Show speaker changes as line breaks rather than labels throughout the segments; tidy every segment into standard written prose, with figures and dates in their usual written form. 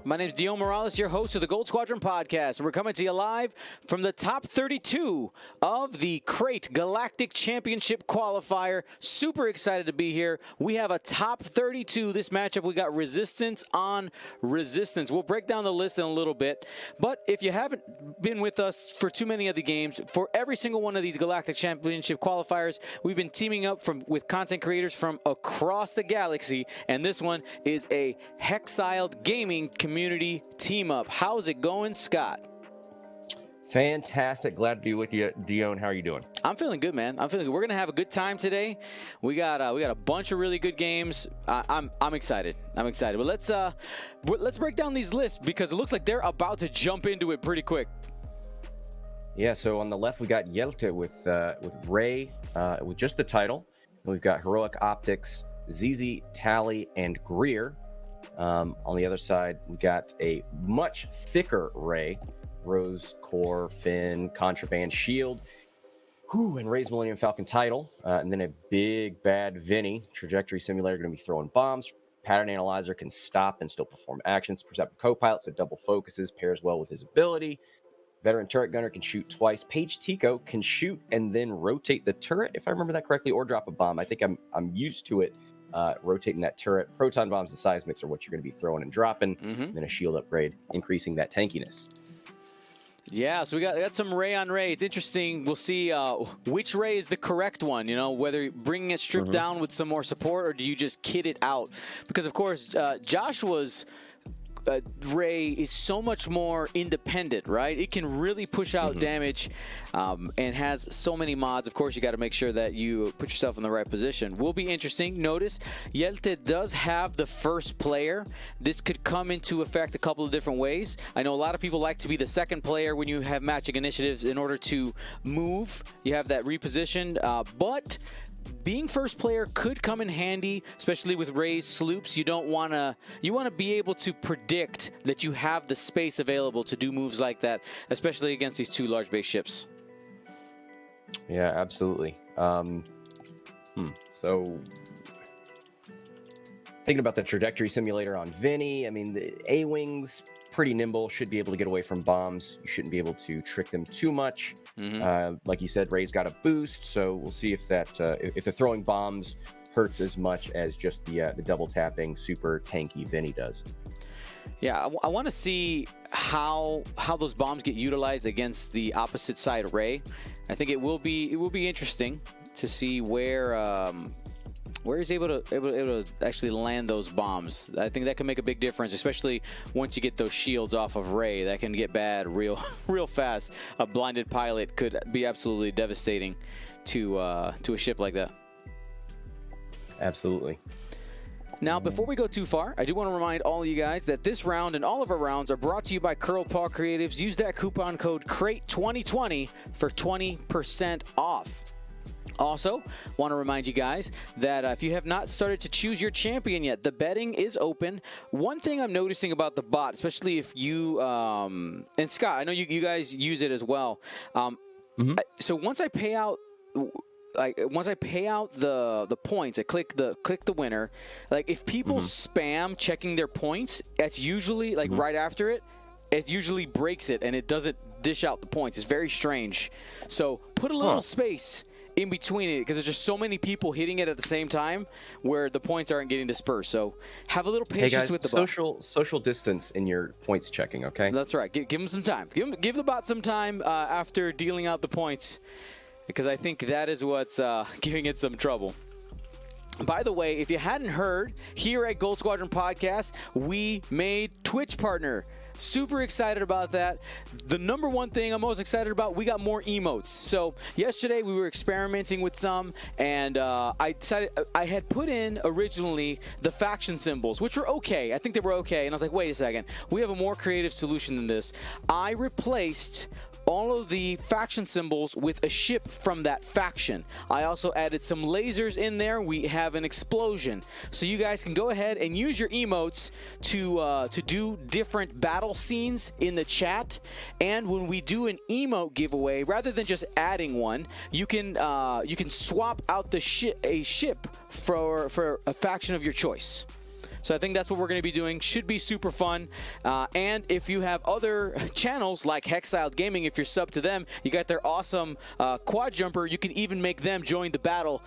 My name is Dion Morales, your host of the Gold Squadron podcast. We're coming to you live from the top 32 of the Crait Galactic Championship qualifier. Super excited to be here. We have a top 32 this matchup. We got Resistance on Resistance. We'll break down the list in a little bit. But if you haven't been with us for too many of the games, for every single one of these Galactic Championship qualifiers, we've been teaming up with content creators from across the galaxy. And this one is a Hexiled Gaming community team up. How's it going, Scott?
Fantastic. Glad to be with you, Dion. How are you doing?
I'm feeling good, man. I'm feeling good. We're gonna have a good time today. We got a bunch of really good games. I'm excited. I'm excited. But let's break down these lists because it looks like they're about to jump into it pretty quick.
Yeah. So on the left we got Jelte with Ray with just the title. And we've got Heroic Optics, ZZ, Tally, and Greer. On the other side, we got a much thicker Ray, Rose, Core, Finn, Contraband, Shield, and Ray's Millennium Falcon title. And then a big bad Vinny, Trajectory Simulator, going to be throwing bombs. Pattern Analyzer can stop and still perform actions. Perceptive Copilot, so double focuses, pairs well with his ability. Veteran Turret Gunner can shoot twice. Page Tico can shoot and then rotate the turret, if I remember that correctly, or drop a bomb. I think I'm used to it. Rotating that turret. Proton bombs and seismics are what you're going to be throwing and dropping. And then a shield upgrade, increasing that tankiness.
Yeah, so we got some Ray on Ray. It's interesting. We'll see which Ray is the correct one, whether bringing it stripped down with some more support or do you just kit it out? Because, of course, Joshua's Ray is so much more independent, right? It can really push out damage and has so many mods. Of course, you got to make sure that you put yourself in the right position. Will be interesting. Notice Jelte does have the first player. This could come into effect a couple of different ways. I know a lot of people like to be the second player when you have matching initiatives in order to move. You have that reposition, but being first player could come in handy, especially with Ray's sloops. You want to be able to predict that you have the space available to do moves like that, especially against these two large base ships.
Yeah, absolutely. So thinking about the Trajectory Simulator on Vinny, I mean, the A-Wings, pretty nimble, should be able to get away from bombs. You shouldn't be able to trick them too much. Like you said, Ray's got a boost, so we'll see if that if the throwing bombs hurts as much as just the double tapping super tanky Vinny does.
Yeah, I want to see how those bombs get utilized against the opposite side Ray. I think it will be interesting to see where he's able to actually land those bombs. I think that can make a big difference, especially once you get those shields off of Ray. That can get bad real fast. A blinded pilot could be absolutely devastating to a ship like that.
Absolutely.
Now, before we go too far, I do want to remind all of you guys that this round and all of our rounds are brought to you by Curl Paw Creatives. Use that coupon code CRAIT2020 for 20% off. Also, want to remind you guys that if you have not started to choose your champion yet, the betting is open. One thing I'm noticing about the bot, especially if you and Scott, I know you guys use it as well. So once I pay out, the points, I click the winner. Like if people spam checking their points, that's usually like right after it. It usually breaks it and it doesn't dish out the points. It's very strange. So put a little space in between it because there's just so many people hitting it at the same time where the points aren't getting dispersed. So have a little patience with the bot.
Social distance in your points checking, okay?
That's right. Give them some time. Give the bot some time after dealing out the points because I think that is what's giving it some trouble. By the way, if you hadn't heard, here at Gold Squadron Podcast, we made Twitch partner. Super excited about that. The number one thing I'm most excited about, we got more emotes. So yesterday we were experimenting with some, and I decided I had put in originally the faction symbols, which were okay. I think they were okay. And I was like, wait a second. We have a more creative solution than this. I replaced all of the faction symbols with a ship from that faction. I also added some lasers in there. We have an explosion. So you guys can go ahead and use your emotes to do different battle scenes in the chat. And when we do an emote giveaway, rather than just adding one, you can swap out a ship for a faction of your choice. So I think that's what we're going to be doing. Should be super fun. And if you have other channels like Hexiled Gaming, if you're sub to them, you got their awesome quad jumper. You can even make them join the battle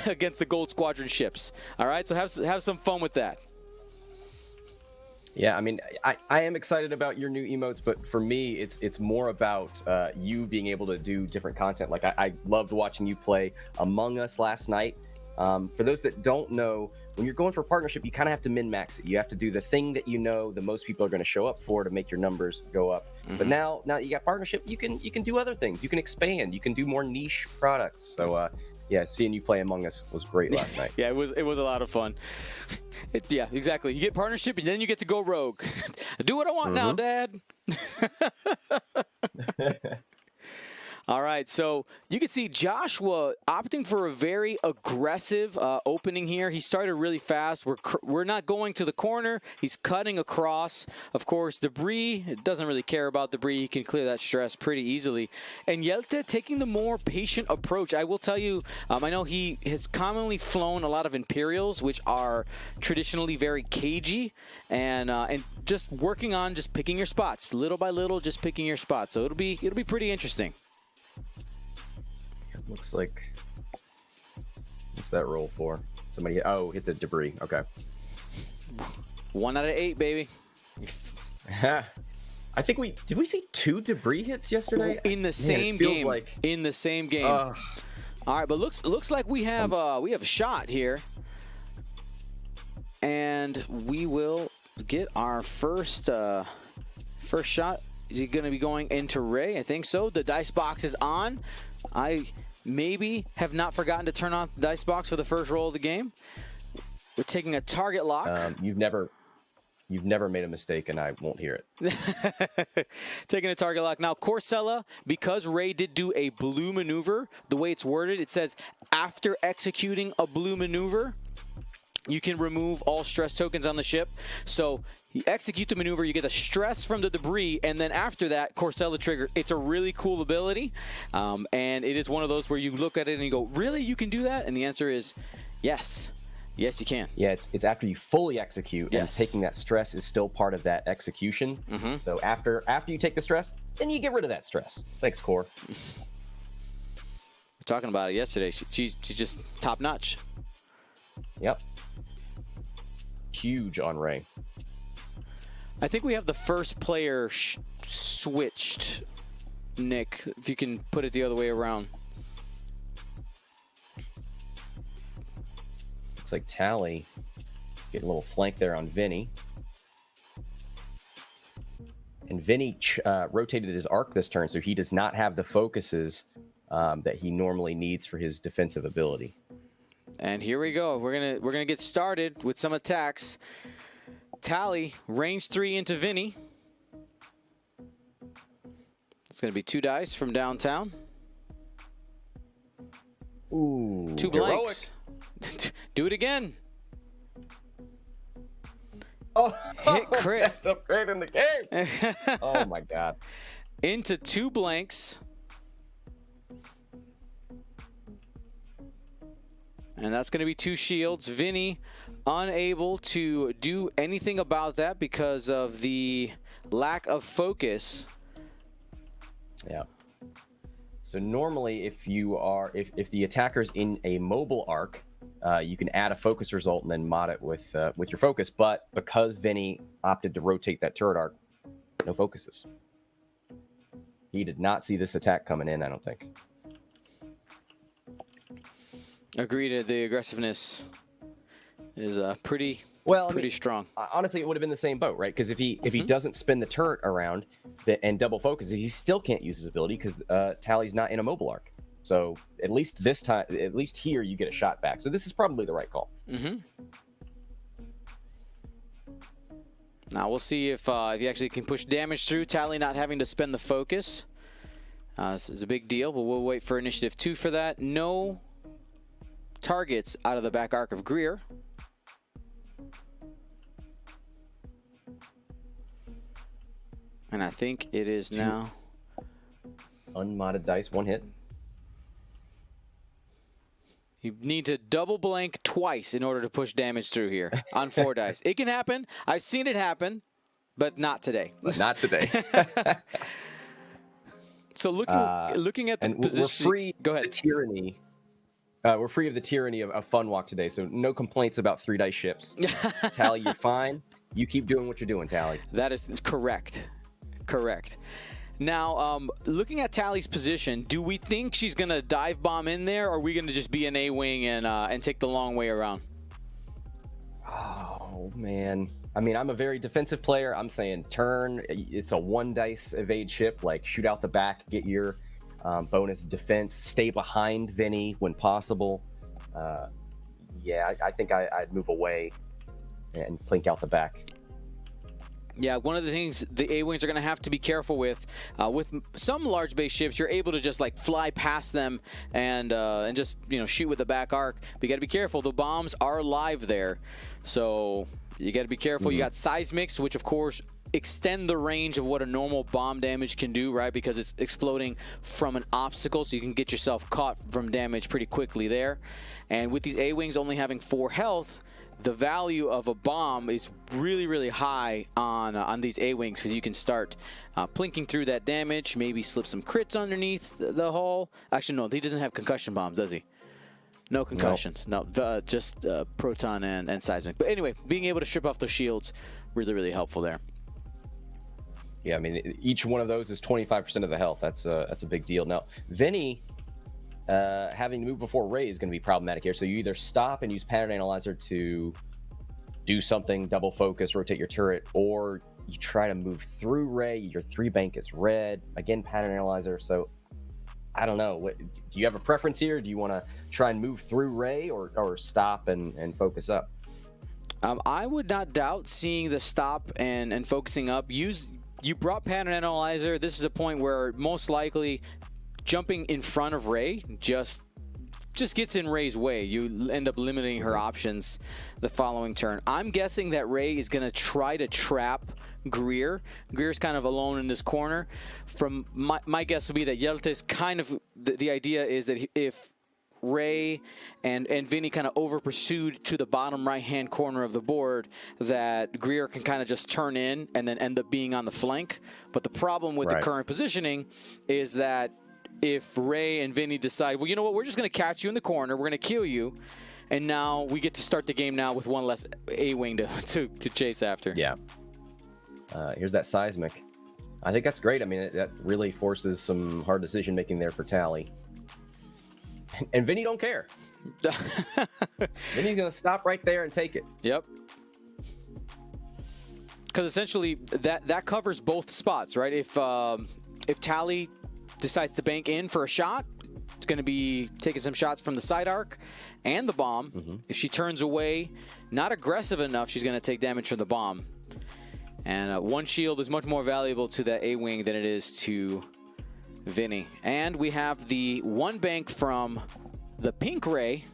against the Gold Squadron ships. All right, so have some fun with that.
Yeah, I mean, I am excited about your new emotes, but for me, it's more about you being able to do different content. Like, I loved watching you play Among Us last night. For those that don't know, when you're going for partnership, you kind of have to min-max it. You have to do the thing that you know the most people are going to show up for to make your numbers go up. But now that you got partnership, you can do other things. You can expand. You can do more niche products. So, yeah, seeing you play Among Us was great last night.
Yeah, it was a lot of fun. Yeah, exactly. You get partnership, and then you get to go rogue. Do what I want now, Dad. All right, so you can see Joshua opting for a very aggressive opening here. He started really fast. We're not going to the corner. He's cutting across. Of course, debris, doesn't really care about debris. He can clear that stress pretty easily. And Jelte taking the more patient approach. I will tell you, I know he has commonly flown a lot of Imperials, which are traditionally very cagey, and just working on just picking your spots, little by little, just picking your spots. So it'll be pretty interesting.
Looks like, what's that roll for? Somebody hit the debris. Okay.
1 out of 8, baby.
I think did we see 2 debris hits yesterday
in the same game?
Like...
In the same game. All right, but looks like we have a shot here, and we will get our first shot. Is he going to be going into Ray? I think so. The dice box is on. I maybe have not forgotten to turn off the dice box for the first roll of the game. We're taking a target lock.
You've never made a mistake, and I won't hear it.
Taking a target lock. Now, Corcella, because Ray did do a blue maneuver, the way it's worded, it says after executing a blue maneuver, you can remove all stress tokens on the ship. So you execute the maneuver, you get the stress from the debris, and then after that, Corcella trigger. It's a really cool ability, and it is one of those where you look at it and you go, really, you can do that? And the answer is yes. Yes, you can.
Yeah, it's after you fully execute, and taking that stress is still part of that execution. So after you take the stress, then you get rid of that stress. Thanks, Core.
We're talking about it yesterday. She's just top notch.
Yep. Huge on Ray.
I think we have the first player switched, Nick, if you can put it the other way around.
Looks like Tally getting a little flank there on Vinny. And Vinny rotated his arc this turn, so he does not have the focuses that he normally needs for his defensive ability. And
here we go. We're gonna get started with some attacks. Tally, range 3 into Vinny. It's gonna be 2 dice from downtown.
Ooh,
2 blanks. Do it again.
Oh,
hit crit.
Best upgrade in the game. Oh my god.
Into 2 blanks. And that's going to be 2 shields. Vinny unable to do anything about that because of the lack of focus.
Yeah. So normally if the attacker's in a mobile arc, you can add a focus result and then mod it with your focus. But because Vinny opted to rotate that turret arc, no focuses. He did not see this attack coming in, I don't think.
Agreed. The aggressiveness is pretty strong.
Honestly, it would have been the same boat, right? Because if he doesn't spin the turret around and double focus, he still can't use his ability because Tally's not in a mobile arc. So at least this time, at least here, you get a shot back. So this is probably the right call.
Now we'll see if he actually can push damage through. Tally not having to spend the focus. This is a big deal, but we'll wait for initiative 2 for that. No targets out of the back arc of Greer. And I think it is now
unmodded dice, 1 hit.
You need to double blank twice in order to push damage through here on 4 dice. It can happen. I've seen it happen, but not today.
But not today.
So looking at the position,
we're free.
Go ahead.
Of the tyranny. We're free of the tyranny of Fun Walk today, so no complaints about 3 dice ships. Tally, you're fine. You keep doing what you're doing, Tally.
That is correct. Correct. Now, looking at Tally's position, do we think she's going to dive bomb in there, or are we going to just be an A-wing and take the long way around?
Oh, man. I mean, I'm a very defensive player. I'm saying turn. It's a 1 dice evade ship. Like, shoot out the back, get your bonus defense, stay behind Vinny when possible. Yeah, I think I'd move away and plink out the back.
Yeah, one of the things the A-Wings are going to have to be careful with some large base ships, you're able to just like fly past them and just, you know, shoot with the back arc. But you got to be careful. The bombs are live there. So you got to be careful. You got seismics, which of course extend the range of what a normal bomb damage can do, right? Because it's exploding from an obstacle, so you can get yourself caught from damage pretty quickly there. And with these A-Wings only having 4 health, the value of a bomb is really, really high on these A-Wings, because you can start plinking through that damage, maybe slip some crits underneath the hull. Actually, no, he doesn't have concussion bombs, does he? No concussions. No, just proton and seismic. But anyway, being able to strip off those shields, really, really helpful there.
Yeah, I mean, each one of those is 25% of the health. That's a big deal. Now, Vinny, having to move before Ray is going to be problematic here. So you either stop and use Pattern Analyzer to do something, double focus, rotate your turret, or you try to move through Ray. Your 3 bank is red. Again, Pattern Analyzer. So I don't know. Do you have a preference here? Do you want to try and move through Ray or stop and focus up?
I would not doubt seeing the stop and focusing up. You brought Pattern Analyzer. This is a point where most likely jumping in front of Ray just gets in Ray's way. You end up limiting her options the following turn. I'm guessing that Ray is going to try to trap Greer. Greer's kind of alone in this corner. From my guess would be that Jelte's kind of the idea is that if Ray and Vinny kind of over pursued to the bottom right hand corner of the board, that Greer can kind of just turn in and then end up being on the flank. But the problem with the current positioning is that if Ray and Vinny decide, well, you know what, we're just going to catch you in the corner, we're going to kill you, and now we get to start the game now with 1 less A-wing to chase after.
Yeah. Here's that seismic. I think that's great. I mean, that really forces some hard decision making there for Tally. And Vinny don't care. Vinny's going to stop right there and take it.
Yep. Because essentially that covers both spots, right? If Tally decides to bank in for a shot, it's going to be taking some shots from the side arc and the bomb. If she turns away, not aggressive enough, she's going to take damage from the bomb. And 1 shield is much more valuable to that A-wing than it is to Vinny. And we have the 1 bank from the pink Ray.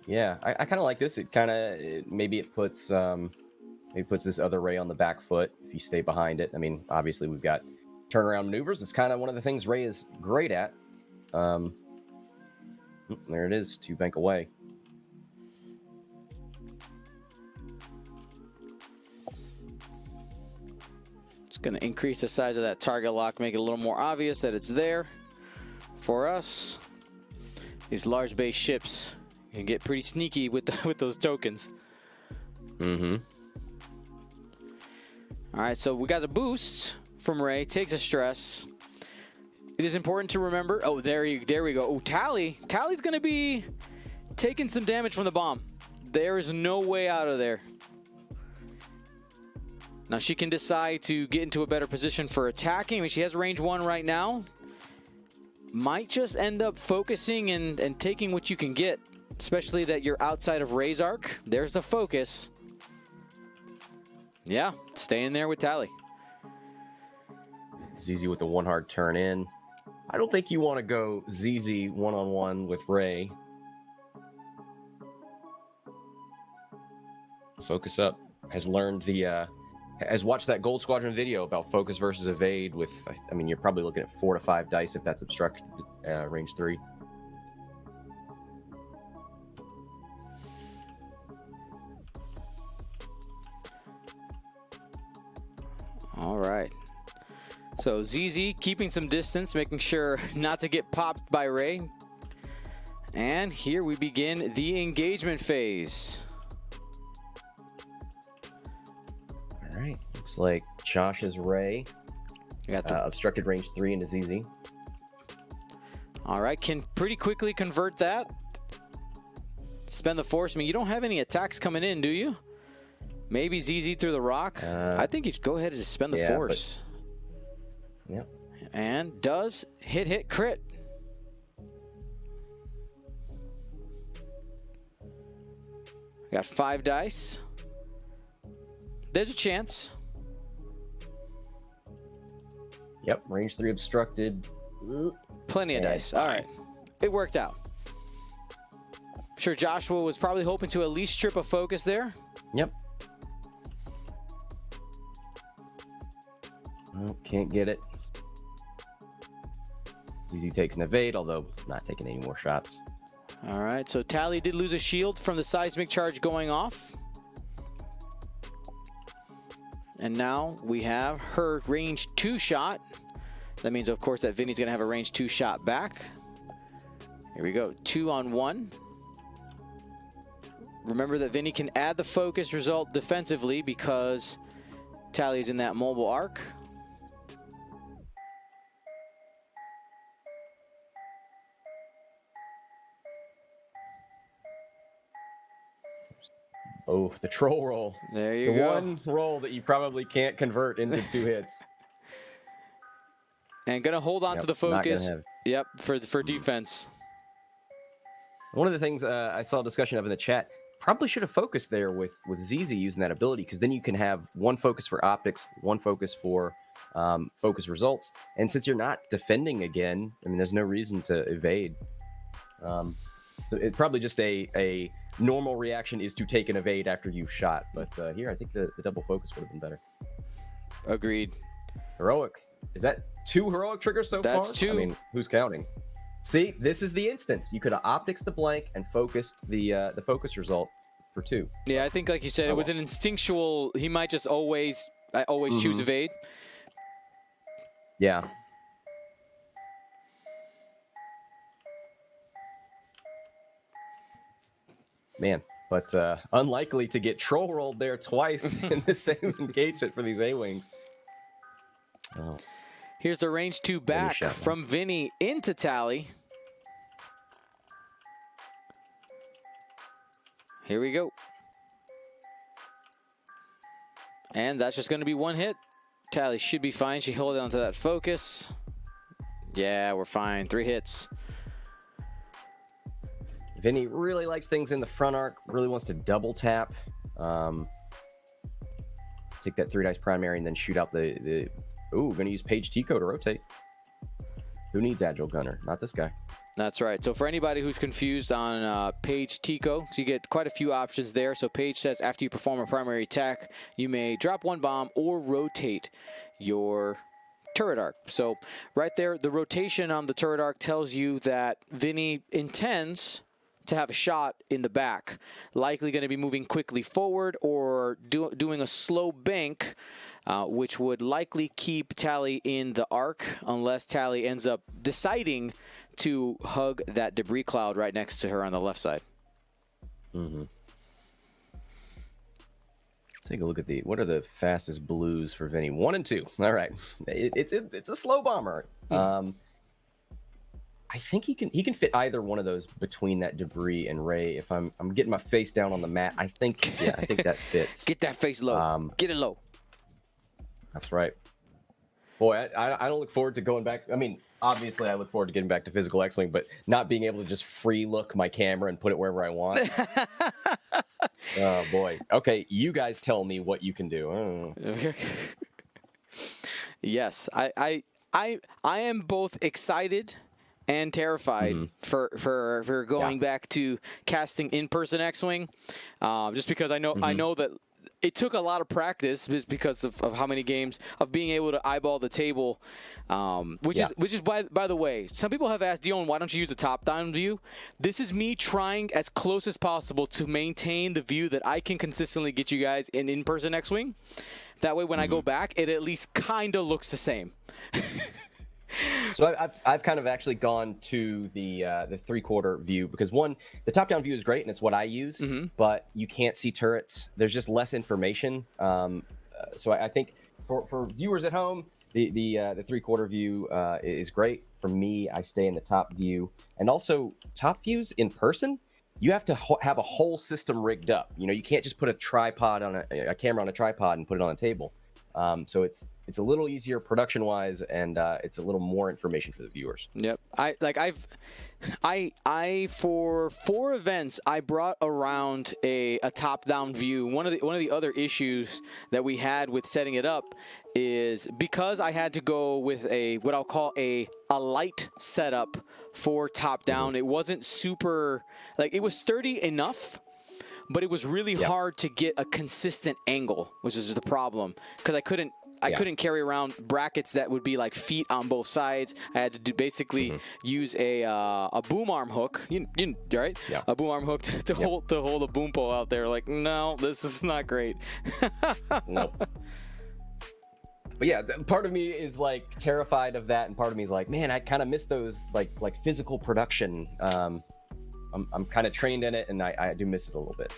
Yeah, I kind of like this. It kind of maybe it puts this other Ray on the back foot if you stay behind it. I mean, obviously we've got turnaround maneuvers. It's kind of one of the things Ray is great at. There it is, 2 bank away.
Going to increase the size of that target lock, make it a little more obvious that it's there for us. These large base ships can get pretty sneaky with those tokens. All right, so we got the boost from Ray, takes a stress. It is important to remember. Oh, there we go. Oh, Tally's going to be taking some damage from the bomb. There is no way out of there. Now she can decide to get into a better position for attacking. I mean, she has range 1 right now. Might just end up focusing and taking what you can get, especially that you're outside of Ray's arc. There's the focus. Yeah, stay in there with Tally.
ZZ with the 1 hard turn in. I don't think you want to go ZZ one-on-one with Ray. Focus up. Has learned has watched that Gold Squadron video about focus versus evade with, I mean, you're probably looking at 4 to 5 dice if that's obstruct range 3.
All right. So ZZ keeping some distance, making sure not to get popped by Ray. And here we begin the engagement phase.
All right. Looks like Josh is Ray.
We got the
obstructed range 3 into ZZ.
All right, can pretty quickly convert that. Spend the force. I mean, you don't have any attacks coming in, do you? Maybe ZZ through the rock. I think you should go ahead and just spend the force.
Yep.
And does hit crit. Got 5 dice. There's a chance.
Yep, range 3 obstructed.
Plenty of dice. All right. It worked out. I'm sure Joshua was probably hoping to at least strip a focus there.
Yep. Well, can't get it. ZZ takes an evade, although not taking any more shots.
All right, so Tally did lose a shield from the seismic charge going off. And now we have her range 2 shot. That means, of course, that Vinny's going to have a range 2 shot back. Here we go, 2 on 1. Remember that Vinny can add the focus result defensively because Tally's in that mobile arc.
Oh, the troll roll.
There you go.
The one roll that you probably can't convert into 2 hits.
And gonna hold on to the focus. Yep, for defense.
One of the things I saw a discussion of in the chat, probably should have focused there with ZZ using that ability, because then you can have 1 focus for optics, 1 focus for focus results. And since you're not defending again, I mean, there's no reason to evade. So it's probably just a normal reaction is to take an evade after you've shot. But here, I think the double focus would have been better.
Agreed.
Heroic. Is that 2 heroic triggers so far?
That's 2.
I mean, who's counting? See, this is the instance. You could have optics the blank and focused the focus result for 2.
Yeah, I think like you said, it was an instinctual. He might just always choose evade.
Yeah. Man, but unlikely to get troll rolled there twice in the same engagement for these A-Wings. Oh.
Here's the range 2 back from Vinny into Tally. Here we go. And that's just going to be 1 hit. Tally should be fine. She held on to that focus. Yeah, we're fine. 3 hits.
Vinny really likes things in the front arc, really wants to double tap. Take that 3 dice primary and then shoot out the ooh, gonna use Page Tico to rotate. Who needs Agile Gunner? Not this guy.
That's right. So for anybody who's confused on Page Tico, so you get quite a few options there. So Page says after you perform a primary attack, you may drop 1 bomb or rotate your turret arc. So right there, the rotation on the turret arc tells you that Vinny intends to have a shot in the back, likely going to be moving quickly forward or doing a slow bank, which would likely keep Tally in the arc unless Tally ends up deciding to hug that debris cloud right next to her on the left side.
Mm-hmm. Let's take a look at what are the fastest blues for Vinny? 1 and 2. All right, it's a slow bomber. I think he can fit either one of those between that debris and Ray. If I'm getting my face down on the mat, I think that fits.
Get that face low. Get it low.
That's right. Boy, I don't look forward to going back. I mean, obviously I look forward to getting back to physical X-Wing, but not being able to just free look my camera and put it wherever I want. Oh boy. Okay, you guys tell me what you can do.
Yes, I am both excited and terrified for going back to casting in-person X-Wing, just because I know that it took a lot of practice just because of how many games of being able to eyeball the table, which is by the way, some people have asked Dion, why don't you use a top-down view? This is me trying as close as possible to maintain the view that I can consistently get you guys in-person X-Wing. That way, when I go back, it at least kind of looks the same.
So I've kind of actually gone to the 3/4 view because one, the top-down view is great and it's what I use, but you can't see turrets. There's just less information. So I think for viewers at home, the 3/4 view is great. For me, I stay in the top view, and also top views in person. You have to have a whole system rigged up. You know, you can't just put a tripod on a camera on a tripod and put it on a table. So it's a little easier production-wise, and it's a little more information for the viewers.
Yep. I for 4 events I brought around a top-down view. One of the other issues that we had with setting it up is because I had to go with what I'll call a light setup for top-down. It wasn't super, like, it was sturdy enough, but it was really hard to get a consistent angle, which is the problem, because I couldn't carry around brackets that would be like feet on both sides. I had to basically use a boom arm hook, right?
Yeah.
A boom arm hook to hold a boom pole out there. Like, no, this is not great.
Nope. But yeah, part of me is like terrified of that, and part of me is like, man, I kind of miss those like physical production. I'm kind of trained in it, and I do miss it a little bit.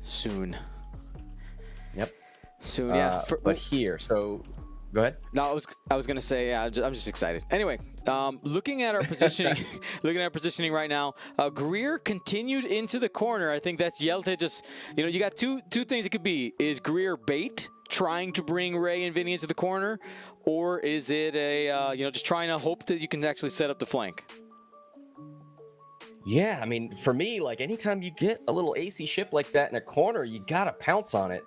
Soon.
Yep.
Soon, yeah.
But here, so go ahead.
No, I was gonna say, yeah, I'm just excited. Anyway, looking at our positioning, right now, Greer continued into the corner. I think that's Jelte. Just, you got two things it could be. Is Greer bait, trying to bring Ray and Vinny into the corner, or is it just trying to hope that you can actually set up the flank?
Yeah, I mean, for me, like, anytime you get a little AC ship like that in a corner, you gotta pounce on it.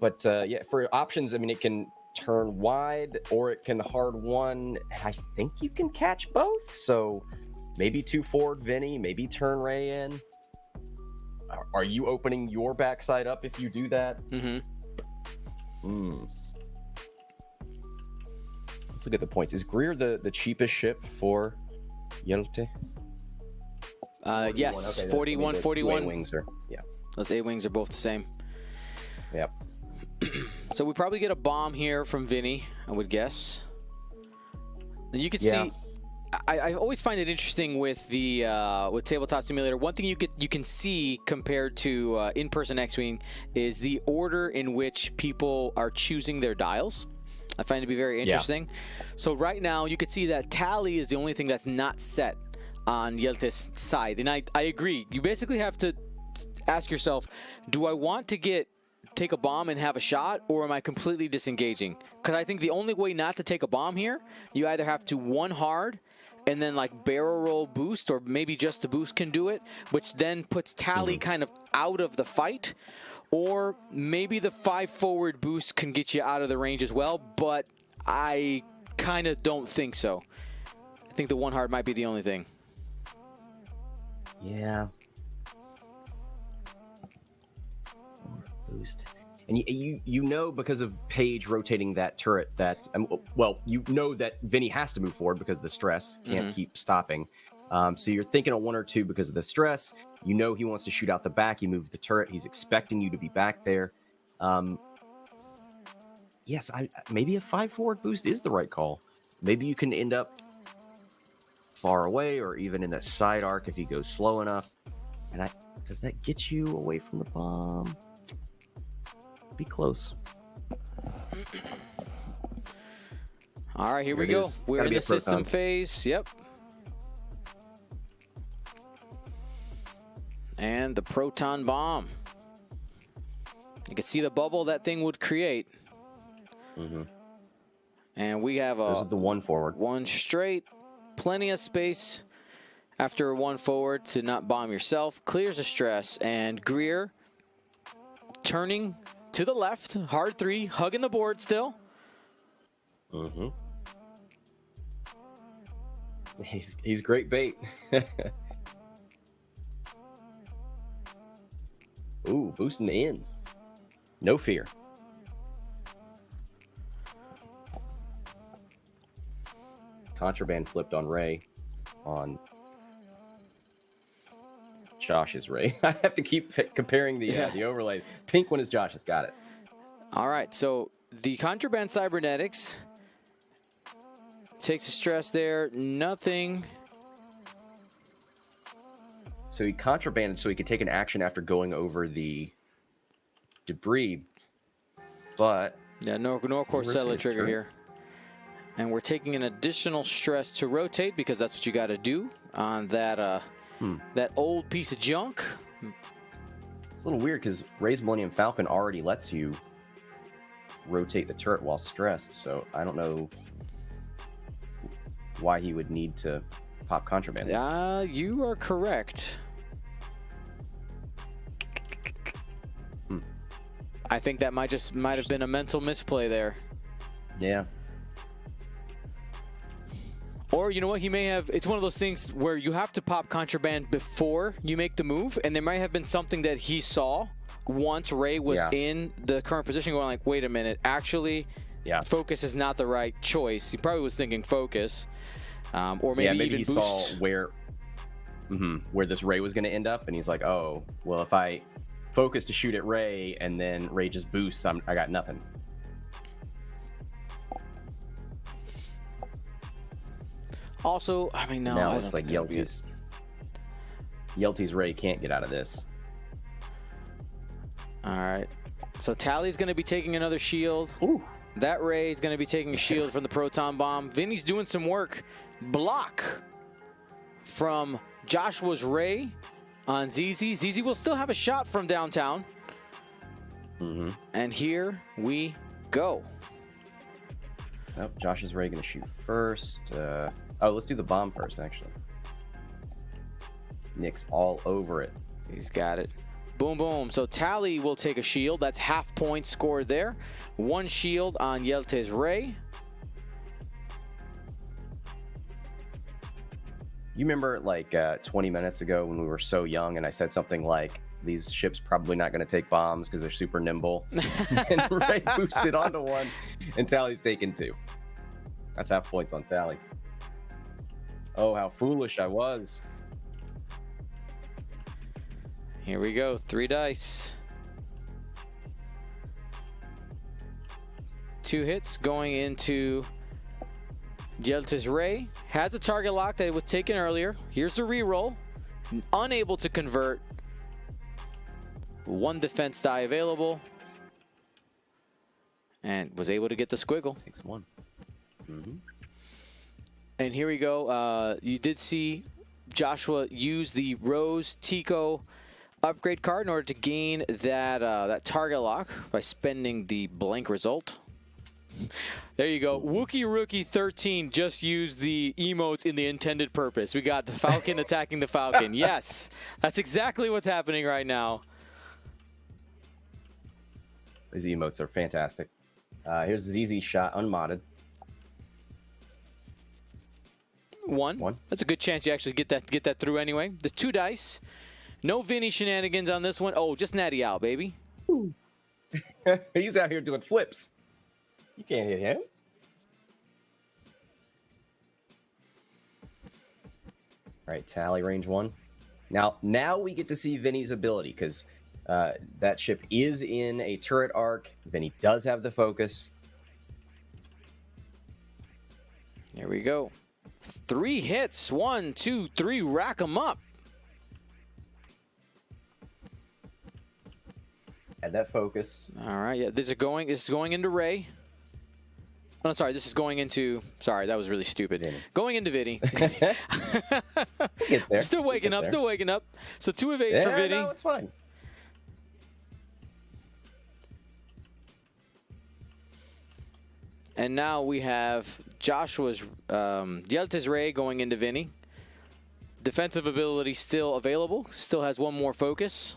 But yeah, for options, I mean, it can turn wide or it can hard one. I think you can catch both. So maybe 2 forward Vinny, maybe turn Ray in. Are you opening your backside up if you do that? Let's look at the points. Is Greer the cheapest ship for Jelte?
Yes,
okay,
41, 41.
Wings are,
Those A-wings are both the same.
Yep.
So we probably get a bomb here from Vinny, I would guess. And you can see, I always find it interesting with the with Tabletop Simulator. One thing you can see compared to in-person X-Wing is the order in which people are choosing their dials. I find it to be very interesting. So right now you can see that tally is the only thing that's not set on Jelte's side, and I agree. You basically have to ask yourself, do I want to take a bomb and have a shot, or am I completely disengaging? Because I think the only way not to take a bomb here, you either have to one hard and then like barrel roll boost, or maybe just the boost can do it, which then puts tally kind of out of the fight, or maybe the 5 forward boost can get you out of the range as well, but I kind of don't think so. I think the one hard might be the only thing.
Yeah. Boost. And you know, because of Paige rotating that turret, that that Vinny has to move forward because of the stress, can't keep stopping. So you're thinking a 1 or 2 because of the stress. You know he wants to shoot out the back. You move the turret. He's expecting you to be back there. Yes, maybe a 5 forward boost is the right call. Maybe you can end up far away, or even in a side arc if he goes slow enough. And does that get you away from the bomb? Be close.
All right, here we go. We're in the system phase. Yep. And the proton bomb. You can see the bubble that thing would create. And we have
the 1 forward.
1 straight. Plenty of space after 1 forward to not bomb yourself. Clears the stress. And Greer turning to the left. Hard 3. Hugging the board still.
He's great bait. Ooh, boosting in. No fear. Contraband flipped on Ray. On Josh's Ray. I have to keep comparing the overlay. Pink one is Josh's. Got it.
All right, so the contraband cybernetics takes a stress there. Nothing.
So he contrabanded so he could take an action after going over the debris, but
Yeah, no Corcella trigger
turn.
here. And we're taking an additional stress to rotate because that's what you got to do on that that old piece of junk.
It's a little weird because Ray's Millennium Falcon already lets you rotate the turret while stressed, so I don't know why he would need to pop contraband.
You are correct. I think that might have been a mental misplay there.
Yeah.
Or you know what, he may have, it's one of those things where you have to pop contraband before you make the move, and there might have been something that he saw once Ray was in the current position going like, wait a minute, actually, focus is not the right choice. He probably was thinking focus, or maybe even
he
boost.
saw where this Ray was going to end up, and he's like, oh, well, if I focus to shoot at Ray and then Ray just boosts, I got nothing.
Also, I mean, no.
Now it's like Yelte's Ray can't get out of this.
All right. So Tally's going to be taking another shield.
Ooh.
That Ray is going to be taking a shield from the proton bomb. Vinny's doing some work. Block from Joshua's Ray on ZZ. ZZ will still have a shot from downtown. And here we go.
Nope, Josh's Ray going to shoot first. Let's do the bomb first, actually. Nick's all over it.
He's got it. Boom, boom. So Tally will take a shield. That's half point scored there. One shield on Yelte's Ray.
You remember like 20 minutes ago when we were so young and I said something like, these ships probably not going to take bombs because they're super nimble. And Ray boosted onto one and Tally's taken two. That's half points on Tally. Oh, how foolish I was.
Here we go. 3 dice. 2 hits going into Jelte's Ray. Has a target lock that was taken earlier. Here's a reroll. Unable to convert. 1 defense die available. And was able to get the squiggle.
Takes 1.
And here we go. You did see Joshua use the Rose Tico upgrade card in order to gain that that target lock by spending the blank result. There you go. Wookiee Rookie 13 just used the emotes in the intended purpose. We got the Falcon attacking the Falcon. Yes, that's exactly what's happening right now.
These emotes are fantastic. Here's ZZ shot unmodded.
1. That's a good chance you actually get that through anyway. The 2 dice. No Vinny shenanigans on this one. Oh, just natty out, baby.
He's out here doing flips. You can't hit him. All right, Tally range 1. Now we get to see Vinny's ability because that ship is in a turret arc. Vinny does have the focus.
Here we go. 3 hits. 1, 2, 3. Rack them up.
Add that focus.
All right. Yeah, this is going into Ray. Oh, sorry. This is going into. Sorry, that was really stupid.
Vinny.
Going into Vinny.
Get there.
Still waking up. Still waking up. So 2 evades for Vinny.
No, it's fine.
And now we have Joshua's Jelte's Ray going into Vinny. Defensive ability still available. Still has 1 more focus.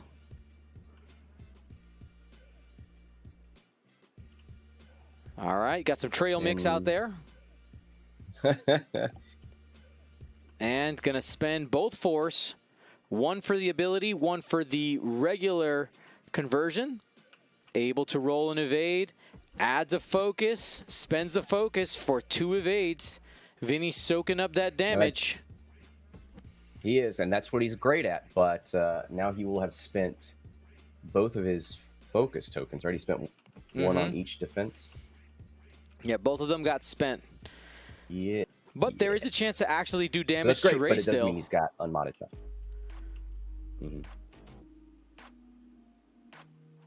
All right, got some trail mix out there. And gonna spend both force. 1 for the ability, 1 for the regular conversion. Able to roll and evade. Adds a focus, spends a focus for 2 evades. Vinny soaking up that damage.
He is, and that's what he's great at. But now he will have spent both of his focus tokens. Already spent one on each defense.
Yeah, both of them got spent.
Yeah.
But there is a chance to actually do damage
so that's
to
great,
Ray
but it doesn't
still.
mean he's got unmodded shot.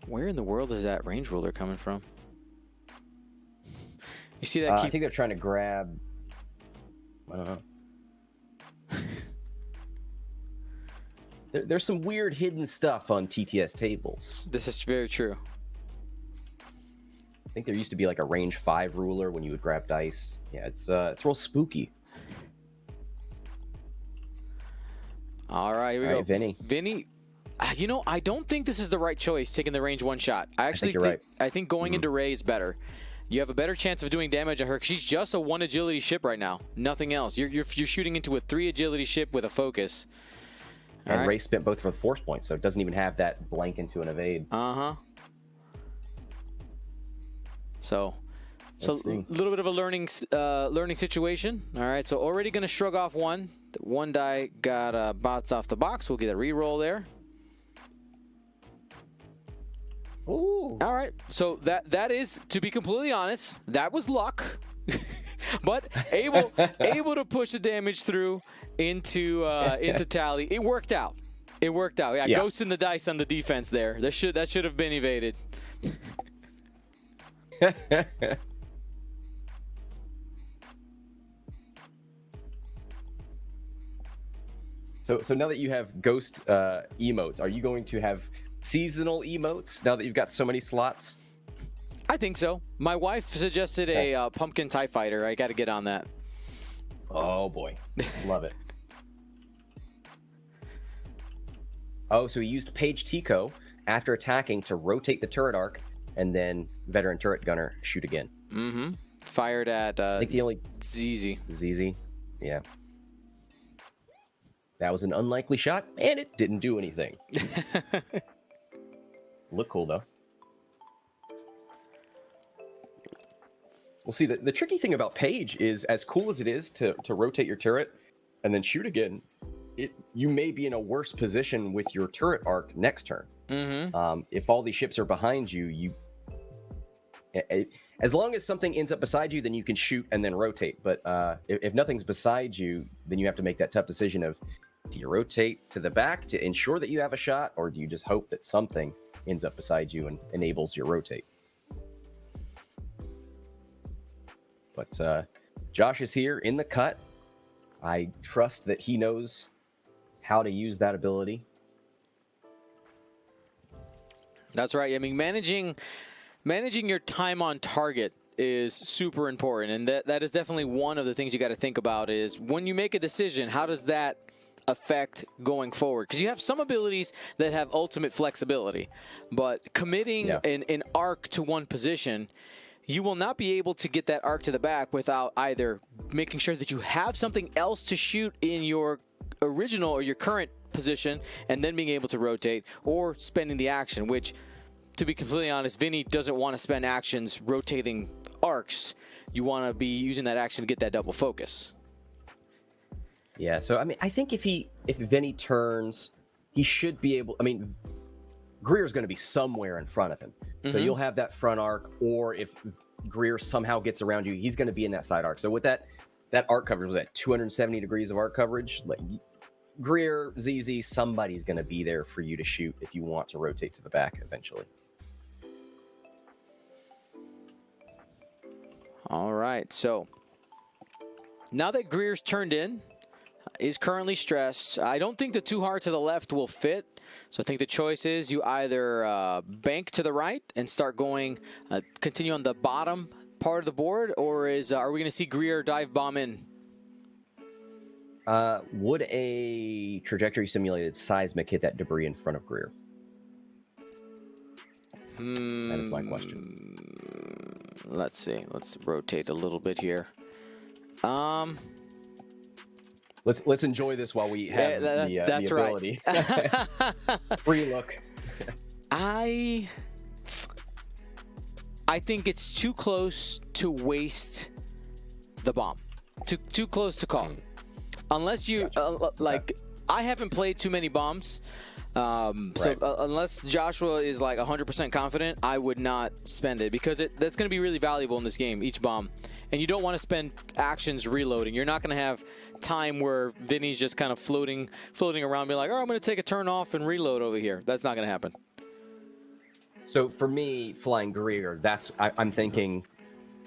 Where in the world is that range ruler coming from? You see that?
I think they're trying to grab. I don't know. There's some weird hidden stuff on TTS tables.
This is very true.
I think there used to be like a range 5 ruler when you would grab dice. Yeah, it's real spooky.
All right, here we go.
Vinny.
Vinny, you know, I don't think this is the right choice, taking the range 1 shot. I actually think going into Ray is better. You have a better chance of doing damage on her. She's just a 1 agility ship right now. Nothing else. You're shooting into a 3 agility ship with a focus.
And Ray spent both for the force points, so it doesn't even have that blank into an evade.
So a little bit of a learning situation. All right, so already going to shrug off 1. The 1 die got bounced off the box. We'll get a reroll there.
Ooh.
All right, so that is, to be completely honest, that was luck. But able to push the damage through into Tally. It worked out. It worked out. Yeah, ghosting the dice on the defense there. That should have been evaded.
So now that you have ghost emotes, are you going to have seasonal emotes now that you've got so many slots?
I think so. My wife suggested a pumpkin TIE fighter. I got to get on that.
Oh boy, love it. Oh, so he used Page Tico after attacking to rotate the turret arc, and then veteran turret gunner shoot again.
Fired at
I think the only
ZZ.
Yeah. That was an unlikely shot, and it didn't do anything. Look cool though. Well, see, the tricky thing about Page is, as cool as it is to rotate your turret and then shoot again, you may be in a worse position with your turret arc next turn. If all these ships are behind you, as long as something ends up beside you, then you can shoot and then rotate. But if nothing's beside you, then you have to make that tough decision of, do you rotate to the back to ensure that you have a shot, or do you just hope that something ends up beside you and enables your rotate? But Josh is here in the cut. I trust that he knows how to use that ability.
That's right. I mean, managing your time on target is super important, and that is definitely one of the things you got to think about is when you make a decision, how does that affect going forward? Because you have some abilities that have ultimate flexibility, but committing an arc to one position, you will not be able to get that arc to the back without either making sure that you have something else to shoot in your original or your current position and then being able to rotate, or spending the action, which, to be completely honest, Vinny doesn't want to spend actions rotating arcs. You want to be using that action to get that double focus.
Yeah, so I mean, I think if Vinny turns, he should be able. I mean, Greer's going to be somewhere in front of him, so you'll have that front arc. Or if Greer somehow gets around you, he's going to be in that side arc. So with that arc coverage, was that 270 degrees of arc coverage? Like Greer, ZZ, somebody's going to be there for you to shoot if you want to rotate to the back eventually.
All right, so now that Greer's turned in, is currently stressed. I don't think the 2 heart to the left will fit, so I think the choice is you either bank to the right and start going, continue on the bottom part of the board, or are we going to see Greer dive bomb in?
Would a trajectory simulated seismic hit that debris in front of Greer? That is my question.
Let's see. Let's rotate a little bit here.
Let's enjoy this while we have the ability. Right. Free look.
I think it's too close to waste the bomb. Too close to call. Unless you I haven't played too many bombs. So unless Joshua is like 100% confident, I would not spend it because that's going to be really valuable in this game, each bomb. And you don't want to spend actions reloading. You're not going to have time where Vinny's just kind of floating around, being like, oh, I'm going to take a turn off and reload over here. That's not going to happen.
So for me, flying Greer, I'm thinking,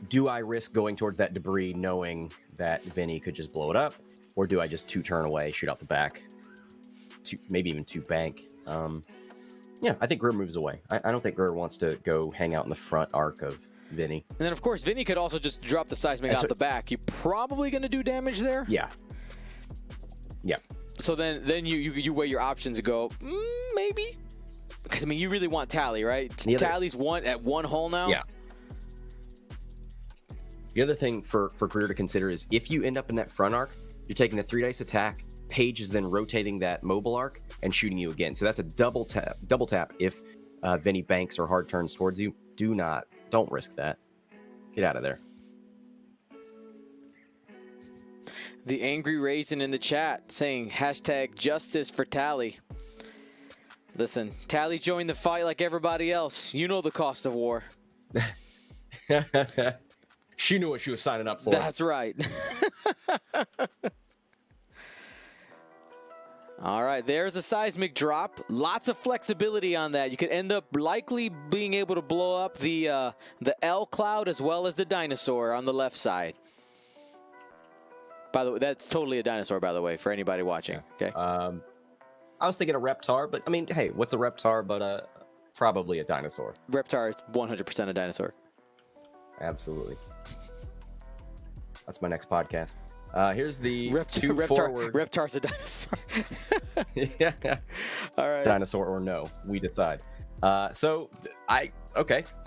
do I risk going towards that debris knowing that Vinny could just blow it up? Or do I just 2-turn away, shoot out the back? Maybe even 2-bank. Yeah, I think Greer moves away. I don't think Greer wants to go hang out in the front arc of Vinny.
And then, of course, Vinny could also just drop the seismic out the back. You're probably going to do damage there.
Yeah. Yeah.
So then you weigh your options and go, maybe? Because, I mean, you really want Tally, right? Tally's at one hole now.
Yeah. The other thing for Greer to consider is if you end up in that front arc, you're taking the 3-dice attack. Paige is then rotating that mobile arc and shooting you again. So that's a double tap if Vinny banks or hard turns towards you. Don't risk that. Get out of there.
The Angry Raisin in the chat saying #justice for Tally. Listen, Tally joined the fight like everybody else. You know the cost of war.
She knew what she was signing up for.
That's right. All right, there's a seismic drop. Lots of flexibility on that. You could end up likely being able to blow up the L cloud as well as the dinosaur on the left side. By the way, that's totally a dinosaur, by the way, for anybody watching. Okay.
I was thinking a Reptar, but I mean, hey, what's a Reptar but probably a dinosaur?
Reptar is 100% a dinosaur.
Absolutely. That's my next podcast. Here's the
forward. Reptar's a dinosaur.
Yeah.
All right.
Dinosaur or no, we decide. So I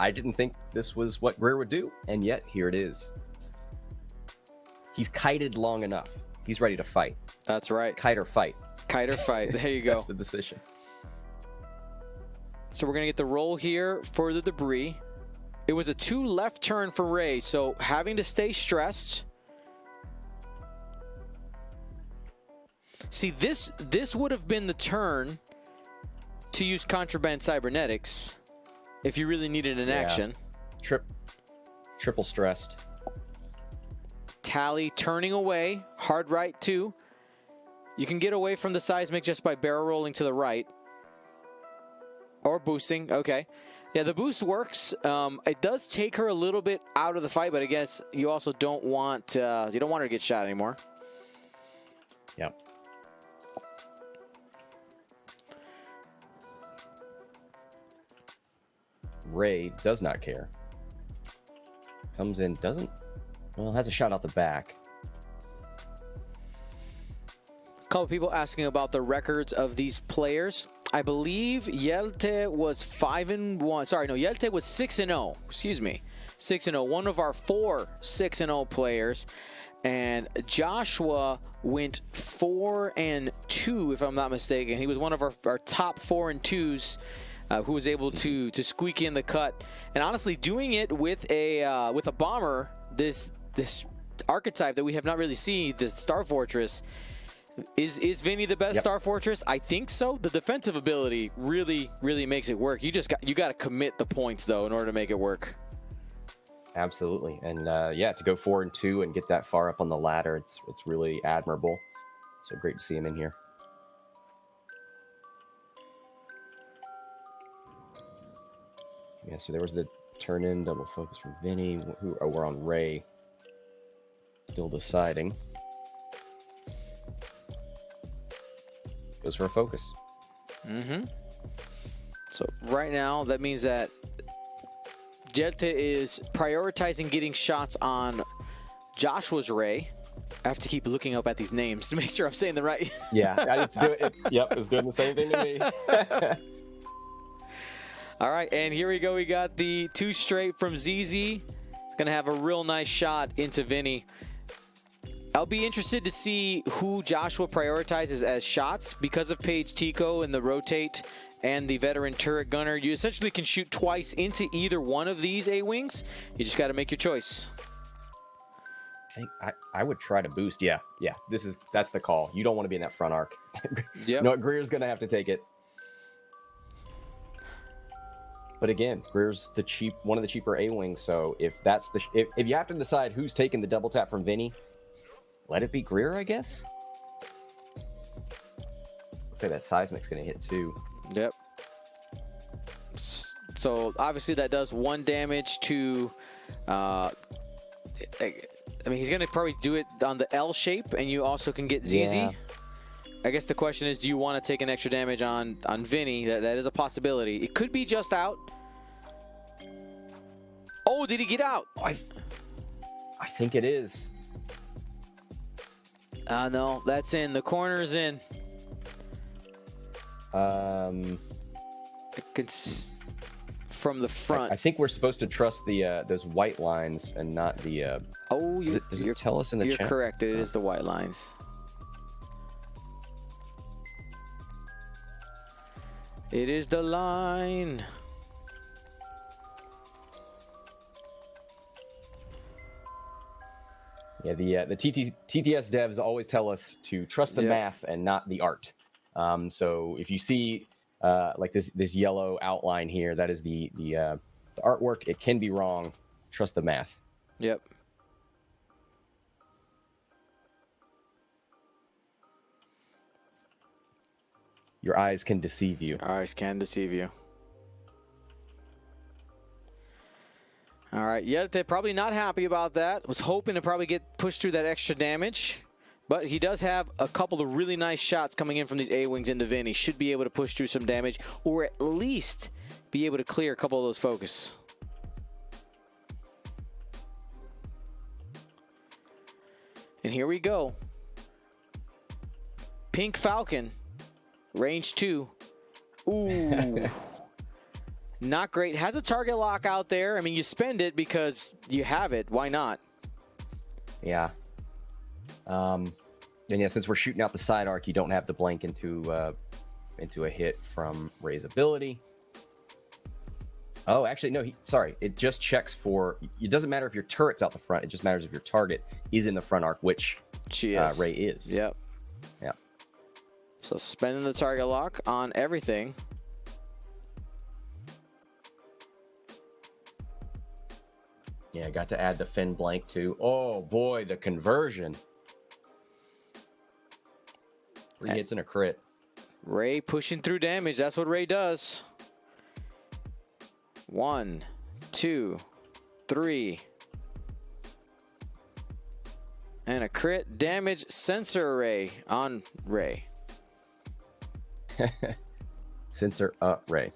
didn't think this was what Greer would do, and yet here it is. He's kited long enough. He's ready to fight.
That's right.
Kite or fight.
Kite or fight. There you go.
That's the decision.
So we're going to get the roll here for the debris. It was a 2 left turn for Ray, so having to stay stressed. See, this would have been the turn to use Contraband Cybernetics if you really needed an action.
Triple stressed.
Tally turning away, hard right 2. You can get away from the seismic just by barrel rolling to the right. Or boosting, okay. Yeah, the boost works. It does take her a little bit out of the fight, but I guess you also don't want her to get shot anymore.
Yep. Ray does not care. Comes in, has a shot out the back.
A couple people asking about the records of these players. I believe Jelte was 5-1. Sorry, no, Jelte was 6-0. Excuse me, 6-0. One of our 4 6-0 players, and Joshua went 4-2, if I'm not mistaken. He was one of our top 4-2s. Who was able to squeak in the cut, and honestly, doing it with a bomber, this archetype that we have not really seen, this Star Fortress. Is Vinny the best Star Fortress? I think so. The defensive ability really makes it work. You got to commit the points though in order to make it work.
Absolutely, and to go 4-2 and get that far up on the ladder, it's really admirable. So great to see him in here. Yeah, so there was the turn-in double focus from Vinny. We're on Ray. Still deciding. Goes for a focus.
Mm-hmm. So right now, that means that Jelte is prioritizing getting shots on Joshua's Ray. I have to keep looking up at these names to make sure I'm saying the right.
Yeah, I need to do it. It's doing the same thing to me.
All right, and here we go. We got the 2 straight from ZZ. It's going to have a real nice shot into Vinny. I'll be interested to see who Joshua prioritizes as shots. Because of Paige Tico and the rotate and the veteran turret gunner, you essentially can shoot twice into either one of these A-wings. You just got to make your choice.
I think I would try to boost. Yeah. That's the call. You don't want to be in that front arc.
Yep.
No, Greer's going to have to take it. But again, Greer's one of the cheaper A-wings. So if that's if you have to decide who's taking the double tap from Vinny, let it be Greer, I guess. I'll say that seismic's going to hit too.
Yep. So obviously that does 1 damage to. I mean, he's going to probably do it on the L shape, and you also can get ZZ.
Yeah.
I guess the question is, do you want to take an extra damage on Vinny? That is a possibility. It could be just out. Oh, did he get out?
I think it is.
No, that's in. The corner's in. From the front.
I think we're supposed to trust the those white lines and not the.
Oh,
does it tell us in the chat?
You're correct. It is the white lines. It is the line.
Yeah, the TTS devs always tell us to trust the math and not the art. So if you see like this yellow outline here, that is the artwork. It can be wrong. Trust the math.
Yep.
Your eyes can deceive you.
Our eyes can deceive you. All right, Jelte probably not happy about that. Was hoping to probably get pushed through that extra damage. But he does have a couple of really nice shots coming in from these A-Wings into Vin. He should be able to push through some damage, or at least be able to clear a couple of those focus. And here we go. Pink Falcon, range 2. Ooh. Not great. Has a target lock out there. I mean, you spend it because you have it. Why not?
Yeah. And yeah, since we're shooting out the side arc, you don't have to blank into a hit from Ray's ability. Oh, actually, no. Sorry. It just checks for. It doesn't matter if your turret's out the front. It just matters if your target is in the front arc, which Ray is.
Yep.
Yeah.
So spending the target lock on everything.
Yeah, got to add the fin blank too. Oh boy, the conversion. 3 hits and a crit.
Ray pushing through damage. That's what Ray does. 1, 2, 3. And a crit damage sensor array on Ray.
Sensor Ray.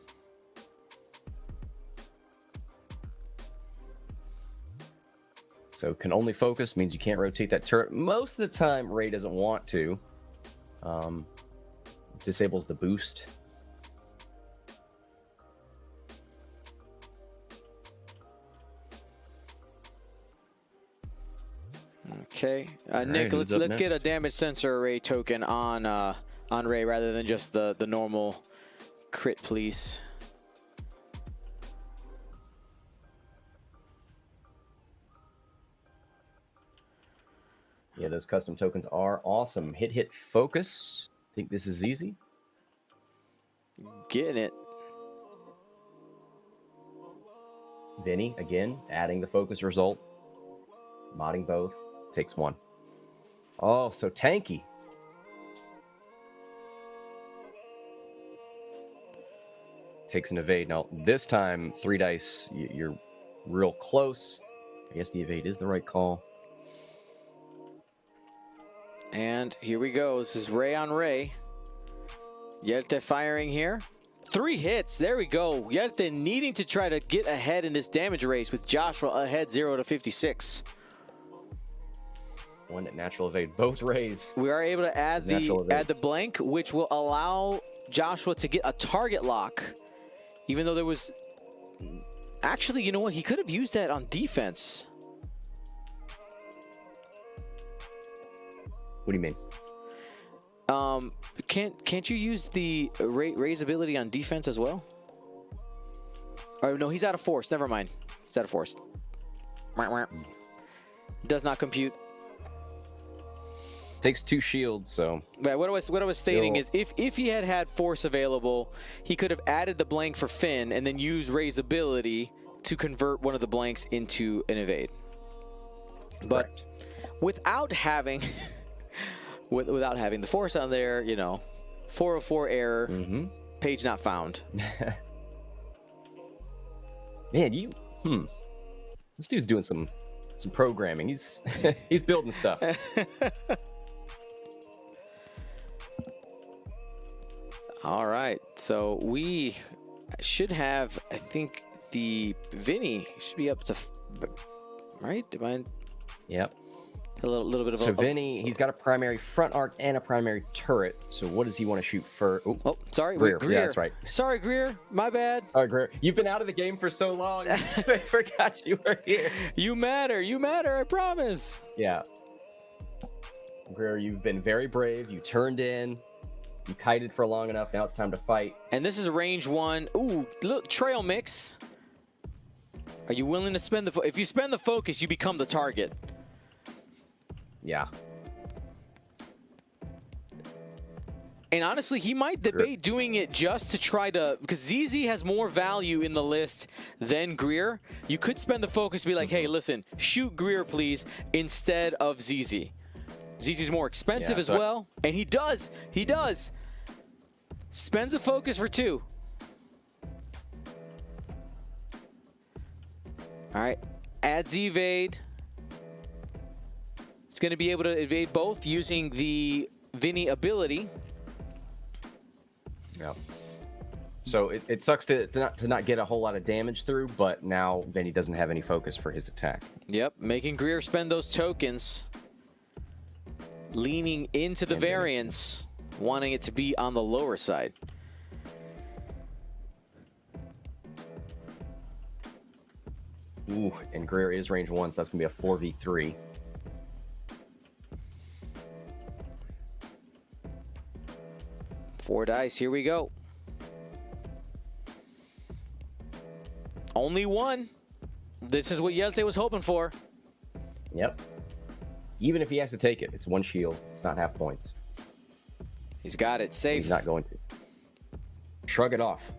So can only focus means you can't rotate that turret. Most of the time, Ray doesn't want to. Disables the boost.
Okay, Nick, let's get a damage sensor array token on Ray rather than just the normal crit, please.
Yeah, those custom tokens are awesome. Hit, focus. I think this is easy.
Getting it.
Vinny, again, adding the focus result. Modding both. Takes 1. Oh, so tanky. Takes an evade. Now, this time, 3 dice, you're real close. I guess the evade is the right call.
And here we go. This is Ray on Ray. Jelte firing here. 3 hits. There we go. Jelte needing to try to get ahead in this damage race with Joshua ahead 0 to 56.
1 natural evade. Both Rays.
We are able to add the blank, which will allow Joshua to get a target lock. Even though there was... Actually, you know what? He could have used that on defense.
What do you mean?
Can't you use the Ray's ability on defense as well? Oh no, he's out of force. Never mind. He's out of force. Does not compute.
Takes 2 shields, so.
But what I was stating is if he had Force available, he could have added the blank for Finn and then used Ray's ability to convert one of the blanks into an evade. But
Correct.
without having without having the Force on there, 404 error, page not found.
Man, this dude's doing some programming. He's he's building stuff.
All right, so we should have, I think, the Vinny should be up to, right?
Yep.
A little bit of
So Vinny, he's got a primary front arc and a primary turret. So what does he want to shoot for?
Oh, sorry,
Greer.
Greer.
Yeah, that's right.
Sorry, Greer. My bad.
Oh, Greer, you've been out of the game for so long. I forgot you were here.
You matter. You matter. I promise.
Yeah. Greer, you've been very brave. You turned in. You kited for long enough. Now it's time to fight.
And this is range 1. Ooh, look, trail mix. Are you willing to spend the? If you spend the focus, you become the target.
Yeah.
And honestly, he might debate doing it just to try to, because ZZ has more value in the list than Greer. You could spend the focus, be like, hey, listen, shoot Greer, please, instead of ZZ. ZZ's more expensive as well, and he does. He does. Spends a focus for 2. All right, adds the evade. It's going to be able to evade both using the Vinny ability.
Yeah. So it sucks to not get a whole lot of damage through, but now Vinny doesn't have any focus for his attack.
Yep, making Greer spend those tokens. Leaning into the variance, wanting it to be on the lower side.
Ooh, and Greer is range 1, so that's going to be a 4v3.
Four dice, here we go. Only 1. This is what Jelte was hoping for.
Yep. Even if he has to take it, it's 1 shield. It's not half points.
He's got it safe.
He's not going to. Shrug it off.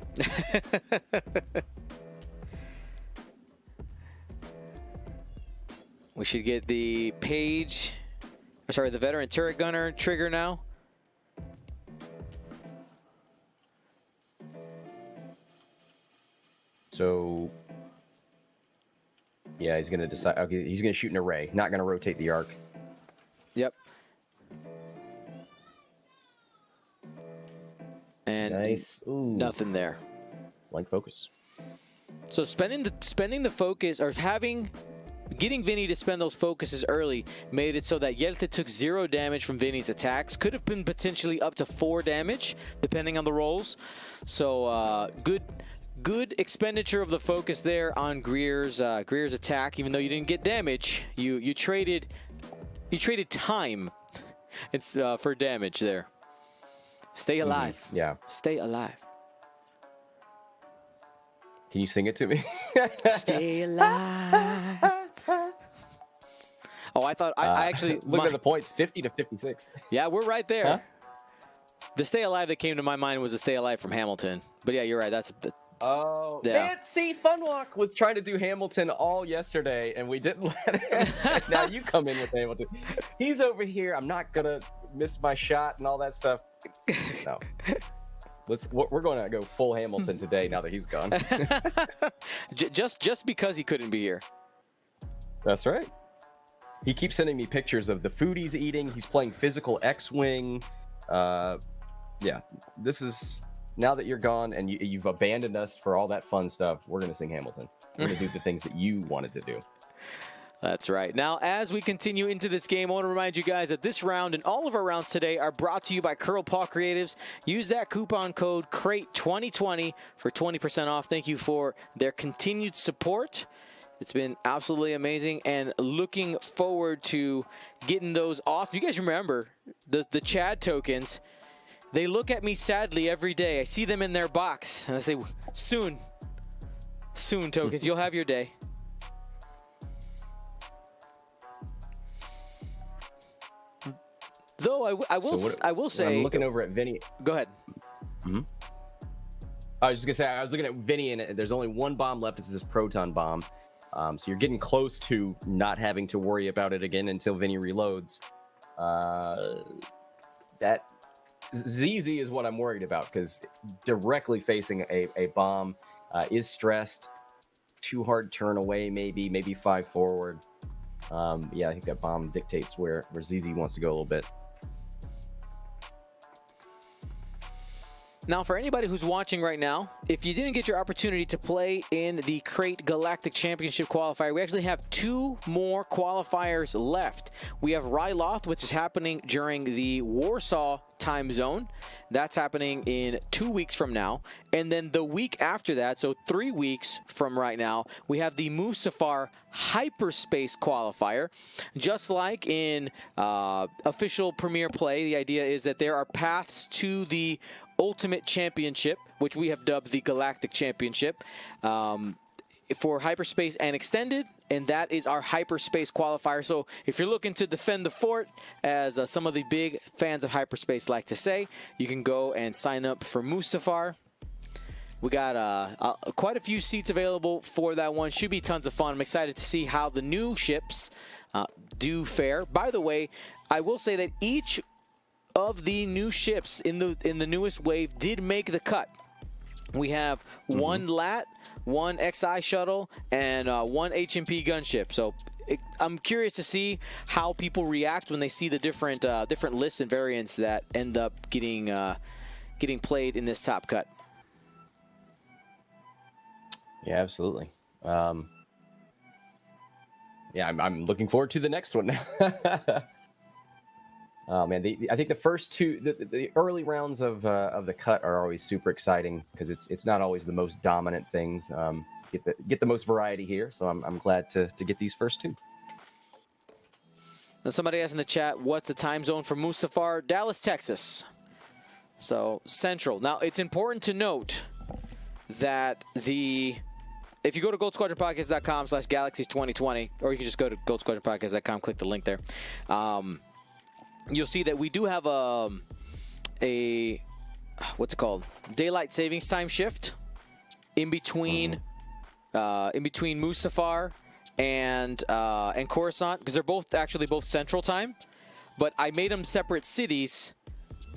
We should get the page, sorry, the veteran turret gunner trigger now.
So, yeah, he's going to decide. Okay, he's going to shoot an array. Not going to rotate the arc.
Yep. And
Nice. Ooh.
nothing there.
Blank focus.
So spending the focus, or getting Vinny to spend those focuses early made it so that Jelte took 0 damage from Vinny's attacks. Could have been potentially up to 4 damage, depending on the rolls. So good expenditure of the focus there on Greer's attack. Even though you didn't get damage, you traded time. It's for damage there. Stay alive.
Yeah.
Stay alive.
Can you sing it to me?
Stay alive. Oh, I thought I actually
look at the points, 50 to 56.
Yeah, we're right there.
Huh?
The stay alive that came to my mind was the stay alive from Hamilton. But yeah, you're right. That's
Oh,
yeah.
Man, see, Funwalk was trying to do Hamilton all yesterday, and we didn't let him. Now you come in with Hamilton. He's over here. I'm not gonna miss my shot and all that stuff. No. We're going to go full Hamilton today now that he's gone.
just because he couldn't be here.
That's right. He keeps sending me pictures of the food he's eating. He's playing physical X-Wing. Yeah, this is... Now that you're gone and you've abandoned us for all that fun stuff, we're going to sing Hamilton. We're going to do the things that you wanted to do.
That's right. Now, as we continue into this game, I want to remind you guys that this round and all of our rounds today are brought to you by Curl Paw Creatives. Use that coupon code CRAIT2020 for 20% off. Thank you for their continued support. It's been absolutely amazing, and looking forward to getting those awesome. You guys remember the Chad tokens? They look at me sadly every day. I see them in their box, and I say, soon, tokens, you'll have your day. Though I will say,
I'm looking over at Vinny.
Go ahead.
Mm-hmm. I was just gonna say, I was looking at Vinny, and there's only one bomb left. It's this proton bomb. So you're getting close to not having to worry about it again until Vinny reloads. That ZZ is what I'm worried about, because directly facing a bomb is stressed. 2 hard turn away, maybe 5 forward. Yeah, I think that bomb dictates where ZZ wants to go a little bit.
Now, for anybody who's watching right now, if you didn't get your opportunity to play in the Crait Galactic Championship qualifier, we actually have 2 more qualifiers left. We have Ryloth, which is happening during the Warsaw time zone. That's happening in 2 weeks from now. And then the week after that, so 3 weeks from right now, we have the Mustafar Hyperspace qualifier. Just like in official Premier Play, the idea is that there are paths to the Ultimate Championship, which we have dubbed the Galactic Championship, for Hyperspace and Extended, and that is our Hyperspace qualifier. So if you're looking to defend the fort, as some of the big fans of Hyperspace like to say, you can go and sign up for Mustafar. We got quite a few seats available for that one. Should be tons of fun. I'm excited to see how the new ships do fare. By the way, I will say that each of the new ships in the newest wave did make the cut. We have 1 LAT, 1 XI shuttle, and 1 HMP gunship. So I'm curious to see how people react when they see the different lists and variants that end up getting played in this top cut.
Yeah, absolutely. Yeah, I'm looking forward to the next one. Oh man, I think the first 2, the early rounds of the cut are always super exciting, because it's not always the most dominant things. Get the most variety here, so I'm glad to get these first 2.
Now somebody asked in the chat, what's the time zone for Mustafar? Dallas, Texas. So Central. Now it's important to note that if you go to goldsquadronpodcast.com/galaxies2020, or you can just go to goldsquadronpodcast.com, click the link there. You'll see that we do have a what's it called? Daylight savings time shift in between Mustafar and Coruscant, because they're both Central Time, but I made them separate cities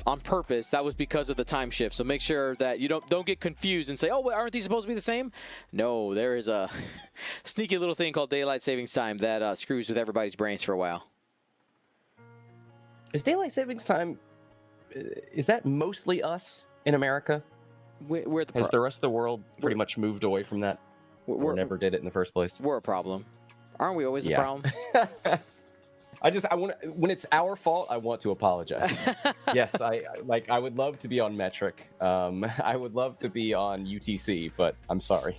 on purpose. That was because of the time shift. So make sure that you don't get confused and say, oh, aren't these supposed to be the same? No, there is a sneaky little thing called daylight savings time that screws with everybody's brains for a while.
Is daylight savings time, is that mostly us in America? Has the rest of the world pretty much moved away from that? Or never did it in the first place?
We're a problem. Aren't we always a problem?
When it's our fault, I want to apologize. Yes, I would love to be on metric. I would love to be on UTC, but I'm sorry.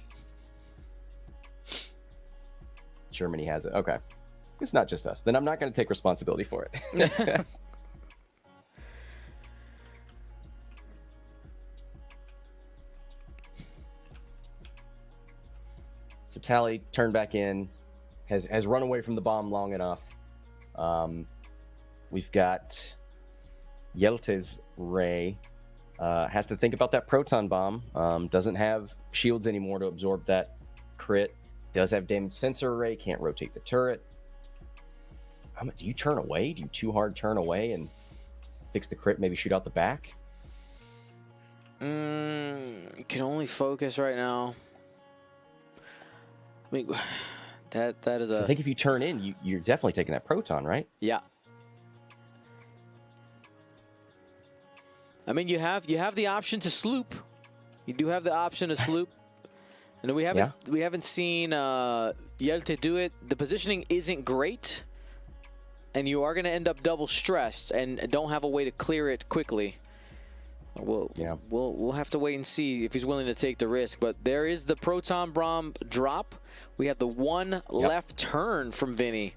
Germany has it. Okay. It's not just us. Then I'm not going to take responsibility for it. So Tally turned back in, has run away from the bomb long enough. We've got Jelte's Ray. Has to think about that proton bomb. Doesn't have shields anymore to absorb that crit. Does have damage sensor array. Can't rotate the turret. Do you turn away? Do you 2 hard turn away and fix the crit? Maybe shoot out the back?
Can only focus right now. I mean, that is
so I think if you turn in, you're definitely taking that proton, right?
Yeah. I mean, you have the option to sloop. You do have the option to sloop. And we haven't seen Jelte do it. The positioning isn't great, and you are going to end up double stressed and don't have a way to clear it quickly. We'll have to wait and see if he's willing to take the risk. But there is the proton bomb drop. We have the 1 left turn from Vinny.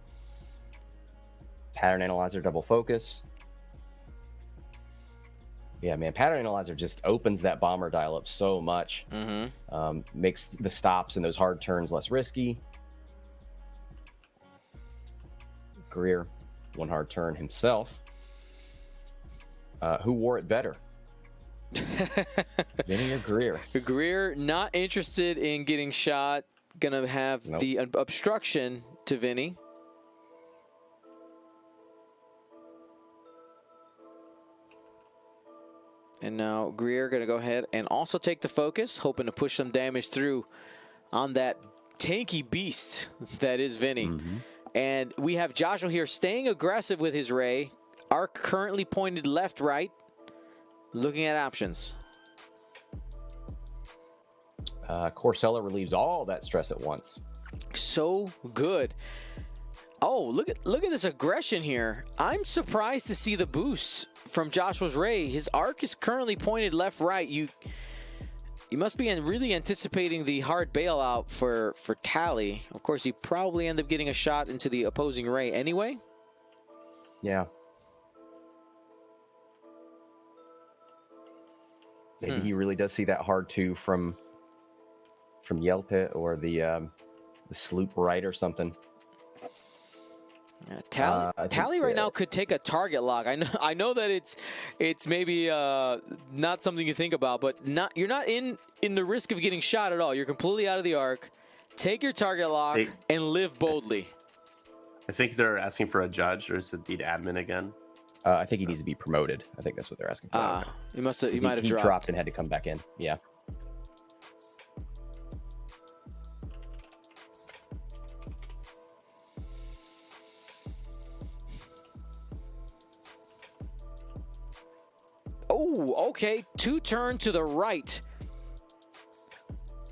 Pattern analyzer double focus. Yeah, man, pattern analyzer just opens that bomber dial up so much. Makes the stops and those hard turns less risky. Greer, 1 hard turn himself. Who wore it better? Vinny or Greer?
Greer not interested in getting shot. Gonna have the obstruction to Vinny. And now Greer gonna go ahead and also take the focus, hoping to push some damage through on that tanky beast that is Vinny. And we have Joshua here staying aggressive with his ray. Arc currently pointed left, right, looking at options.
Corcella relieves all that stress at once.
So good. Oh, look at this aggression here. I'm surprised to see the boost from Joshua's ray. His arc is currently pointed left, right. You must be really anticipating the hard bailout for Tally. Of course, he probably end up getting a shot into the opposing ray anyway.
Yeah. Maybe he really does see that hard two from Jelte or the sloop right or something.
Yeah, Tally right now could take a target lock. I know that it's maybe not something you think about, but you're not in the risk of getting shot at all. You're completely out of the arc. Take your target lock and live boldly.
I think they're asking for a judge, or is it the admin again?
I think he needs to be promoted. I think that's what they're asking for.
He might have dropped.
Dropped and had to come back in. Yeah.
Oh, okay. 2-turn to the right.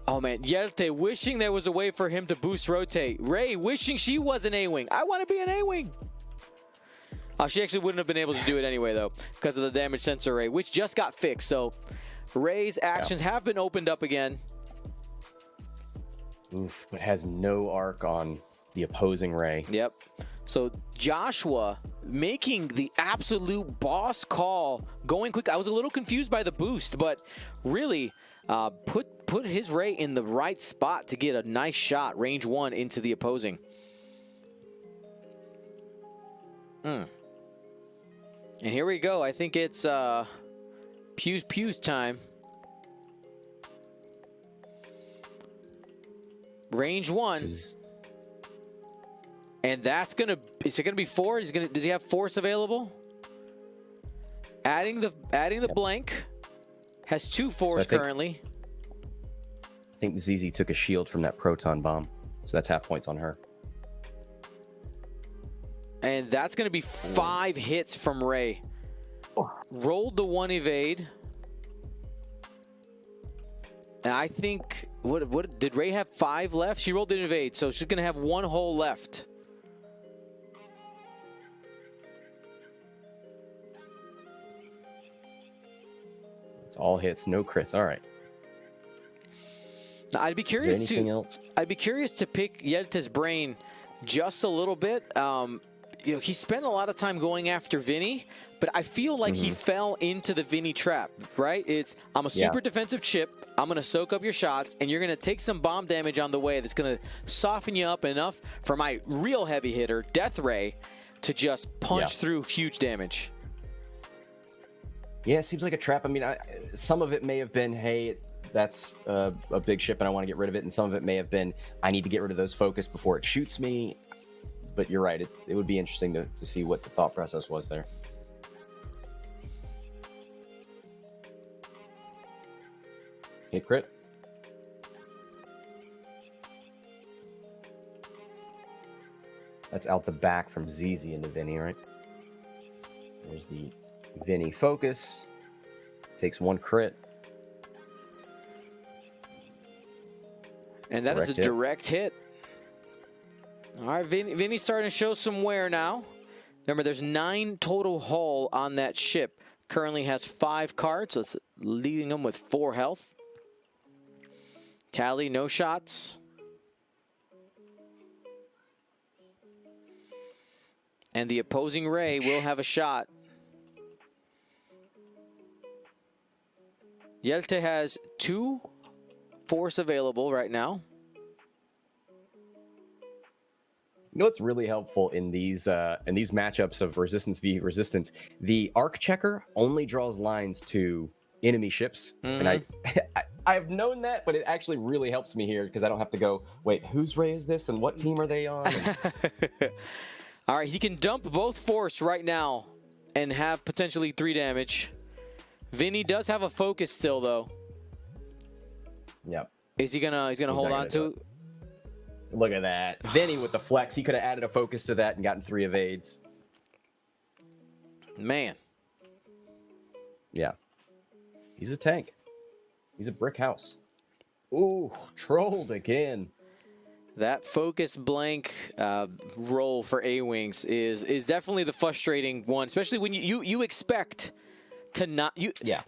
Oh, man. Jelte wishing there was a way for him to boost rotate. Ray wishing she was an A-Wing. I want to be an A-Wing. She actually wouldn't have been able to do it anyway, though, because of the damage sensor Ray, which just got fixed. So Ray's actions have been opened up again.
Oof, but has no arc on the opposing Ray.
Yep. So Joshua making the absolute boss call, going quick. I was a little confused by the boost, but really put his Ray in the right spot to get a nice shot, range 1, into the opposing. And here we go. I think it's Pew's time. Range 1. And that's gonna. Is it gonna be 4? Does he have force available? Adding the blank. Has 2 force currently.
I think ZZ took a shield from that proton bomb, so that's half points on her.
And that's gonna be 5 hits from Ray. Rolled the 1 evade. And I think what did Ray have 5 left? She rolled an evade, so she's gonna have 1 hole left.
It's all hits, no crits. All right.
Now, I'd be curious to pick Yelte's brain just a little bit. He spent a lot of time going after Vinny, but I feel like he fell into the Vinny trap, right? I'm a super defensive chip. I'm going to soak up your shots, and you're going to take some bomb damage on the way that's going to soften you up enough for my real heavy hitter, Death Ray, to just punch through huge damage.
Yeah, it seems like a trap. I mean, some of it may have been, hey, that's a big ship and I want to get rid of it. And some of it may have been, I need to get rid of those focus before it shoots me. But you're right. It would be interesting to see what the thought process was there. Hit crit. That's out the back from ZZ into Vinny, right? There's the Vinny focus. Takes 1 crit.
And that is a direct hit. All right, Vinny's starting to show some wear now. Remember, there's 9 total hull on that ship. Currently has 5 cards, so it's leaving him with 4 health. Tally, no shots. And the opposing Ray will have a shot. Jelte has 2 force available right now.
You know what's really helpful in these matchups of resistance v resistance? The arc checker only draws lines to enemy ships, and I've known that, but it actually really helps me here because I don't have to go, wait, whose Ray is this and what team are they on?
All right, he can dump both force right now and have potentially 3 damage. Vinny does have a focus still, though.
Yep.
Is he gonna hold on to?
Look at that. Vinny with the flex. He could have added a focus to that and gotten 3 evades.
Man.
Yeah. He's a tank. He's a brick house. Ooh, trolled again.
That focus blank roll for A-Wings is definitely the frustrating one, especially when you expect to not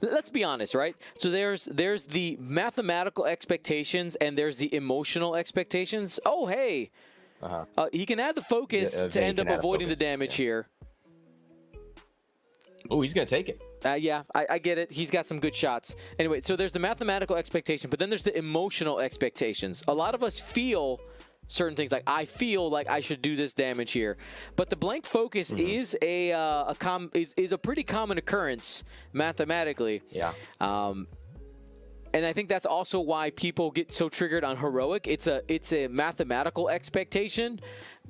Let's be honest, right? So there's the mathematical expectations and there's the emotional expectations. Oh, hey. He can add the focus to end up avoiding the damage here.
Oh, he's going to take it.
Yeah, I get it. He's got some good shots. Anyway, so there's the mathematical expectation, but then there's the emotional expectations. A lot of us feel certain things, like I feel like I should do this damage here, but the blank focus is a pretty common occurrence mathematically.
Yeah.
And I think that's also why people get so triggered on heroic. It's a mathematical expectation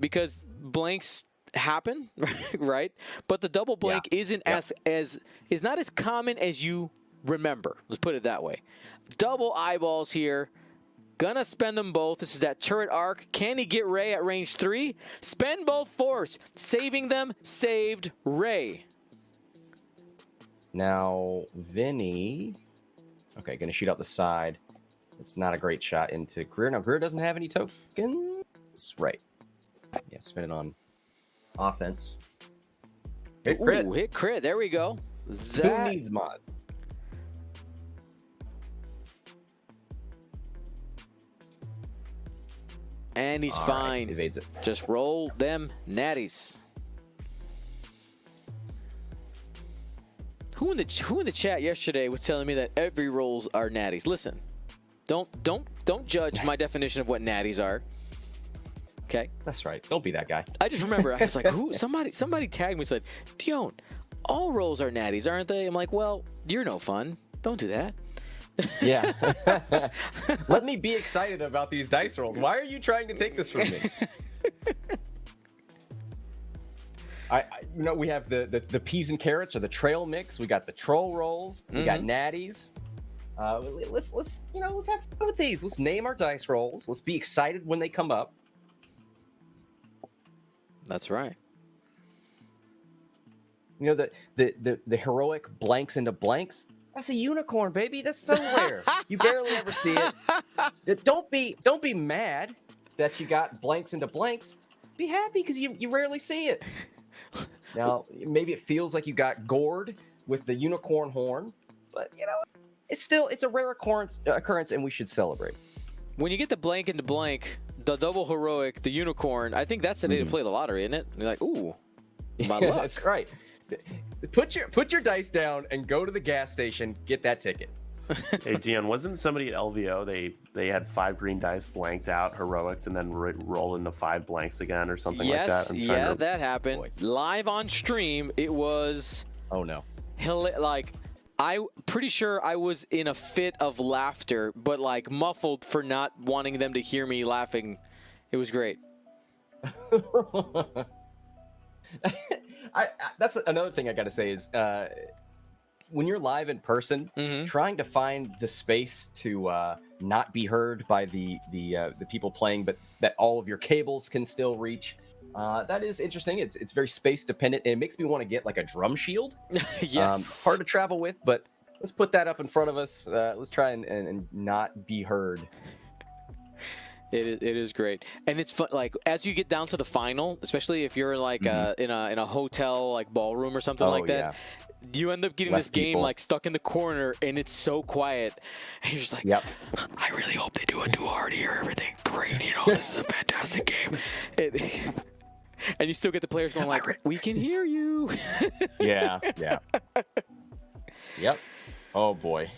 because blanks happen, right? But the double blank isn't is not as common as you remember. Let's put it that way. Double eyeballs here. Gonna spend them both. This is that turret arc. Can he get Ray at range 3? Spend both force. Saving them. Saved Ray.
Now, Vinny. Okay, gonna shoot out the side. It's not a great shot into Greer. Now, Greer doesn't have any tokens. Right. Yeah, spin it on offense. Hit crit.
Ooh, hit crit. There we go.
Who needs mods?
And he's fine.
Evades it.
Just roll them natties. Who in the chat yesterday was telling me that every rolls are natties? Listen, don't judge my definition of what natties are. Okay.
That's right. Don't be that guy.
I just remember I was like, who? Somebody tagged me and said, Dion, all rolls are natties, aren't they? I'm like, well, you're no fun. Don't do that.
Yeah. Let me be excited about these dice rolls. Why are you trying to take this from me? We have the peas and carrots or the trail mix. We got the troll rolls. We got natties. Let's have fun with these. Let's name our dice rolls. Let's be excited when they come up.
That's right.
You know, the heroic blanks into blanks. That's a unicorn, baby. That's so rare. You barely ever see it. Don't be mad that you got blanks into blanks. Be happy because you rarely see it. Now, maybe it feels like you got gored with the unicorn horn, but it's a rare occurrence, and we should celebrate.
When you get the blank into blank, the double heroic, the unicorn, I think that's the day to play the lottery, isn't it? And you're like, ooh, my luck.
That's right. Put your dice down and go to the gas station. Get that ticket.
Hey Dion, wasn't somebody at LVO? They had 5 green dice blanked out heroics and then roll into 5 blanks again or something like that.
Yes, that happened.
Boy.
Live on stream, it was.
Oh no.
Like, I'm pretty sure I was in a fit of laughter, but like muffled for not wanting them to hear me laughing. It was great.
That's another thing I got to say is when you're live in person, trying to find the space to not be heard by the people playing, but that all of your cables can still reach. That is interesting. It's very space dependent, and it makes me want to get like a drum shield.
Yes.
Hard to travel with, but let's put that up in front of us. Let's try and not be heard.
It is great, and it's fun. Like as you get down to the final, especially if you're like in a hotel like ballroom or something like that, you end up getting this game like stuck in the corner, and it's so quiet. And you're just like, I really hope they do too hard here. Everything great, this is a fantastic game. And you still get the players going like, we can hear you.
Yeah. Yep. Oh boy.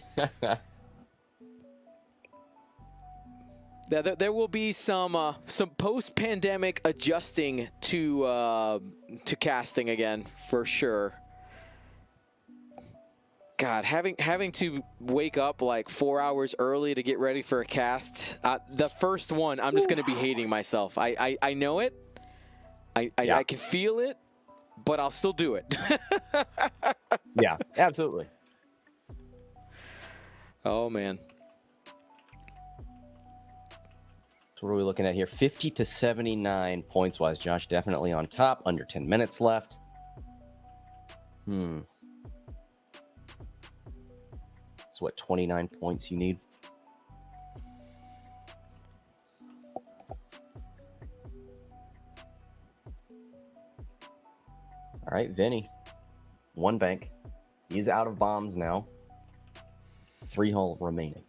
Yeah, there will be some post-pandemic adjusting to casting again for sure. God, having to wake up like 4 hours early to get ready for a cast. The first one, I'm just gonna be hating myself. I know it. I can feel it, but I'll still do it.
Yeah, absolutely.
Oh man.
So what are we looking at here? 50 to 79 points-wise. Josh definitely on top. Under 10 minutes left. It's what, 29 points you need? All right, Vinny. 1 bank. He's out of bombs now. 3 hull remaining.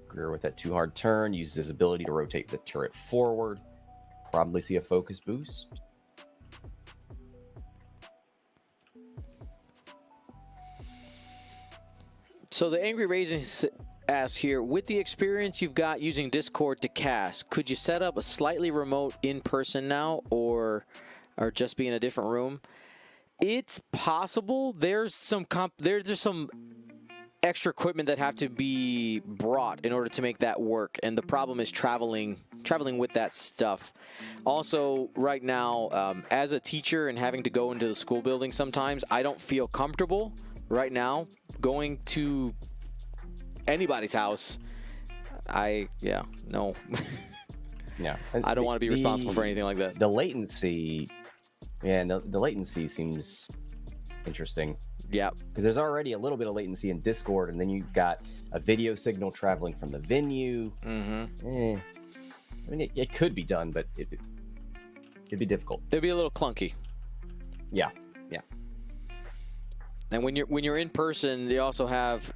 Greer with that 2 hard turn, uses his ability to rotate the turret forward. Probably see a focus boost.
So the Angry Raisin asks here, with the experience you've got using Discord to cast, could you set up a slightly remote in-person now, or just be in a different room? It's possible. There's some extra equipment that have to be brought in order to make that work, and the problem is traveling with that stuff. Also, right now, as a teacher and having to go into the school building sometimes, I don't feel comfortable right now going to anybody's house. No.
Yeah.
I don't want to be responsible for anything like that.
The latency, the latency seems interesting.
Yeah.
Because there's already a little bit of latency in Discord, and then you've got a video signal traveling from the venue. I mean, it could be done, but it'd be difficult.
It'd be a little clunky.
Yeah.
And when you're in person, you have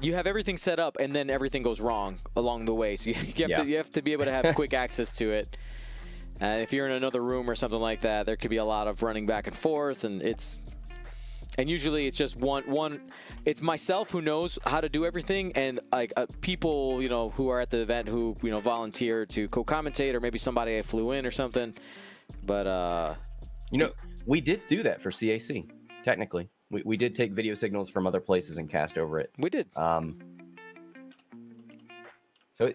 everything set up, and then everything goes wrong along the way. So you have to be able to have quick access to it. And if you're in another room or something like that, there could be a lot of running back and forth, and usually it's just one. It's myself who knows how to do everything, and like people who are at the event who volunteer to co-commentate, or maybe somebody I flew in or something. But
we did do that for CAC. Technically, we did take video signals from other places and cast over it.
We did.
So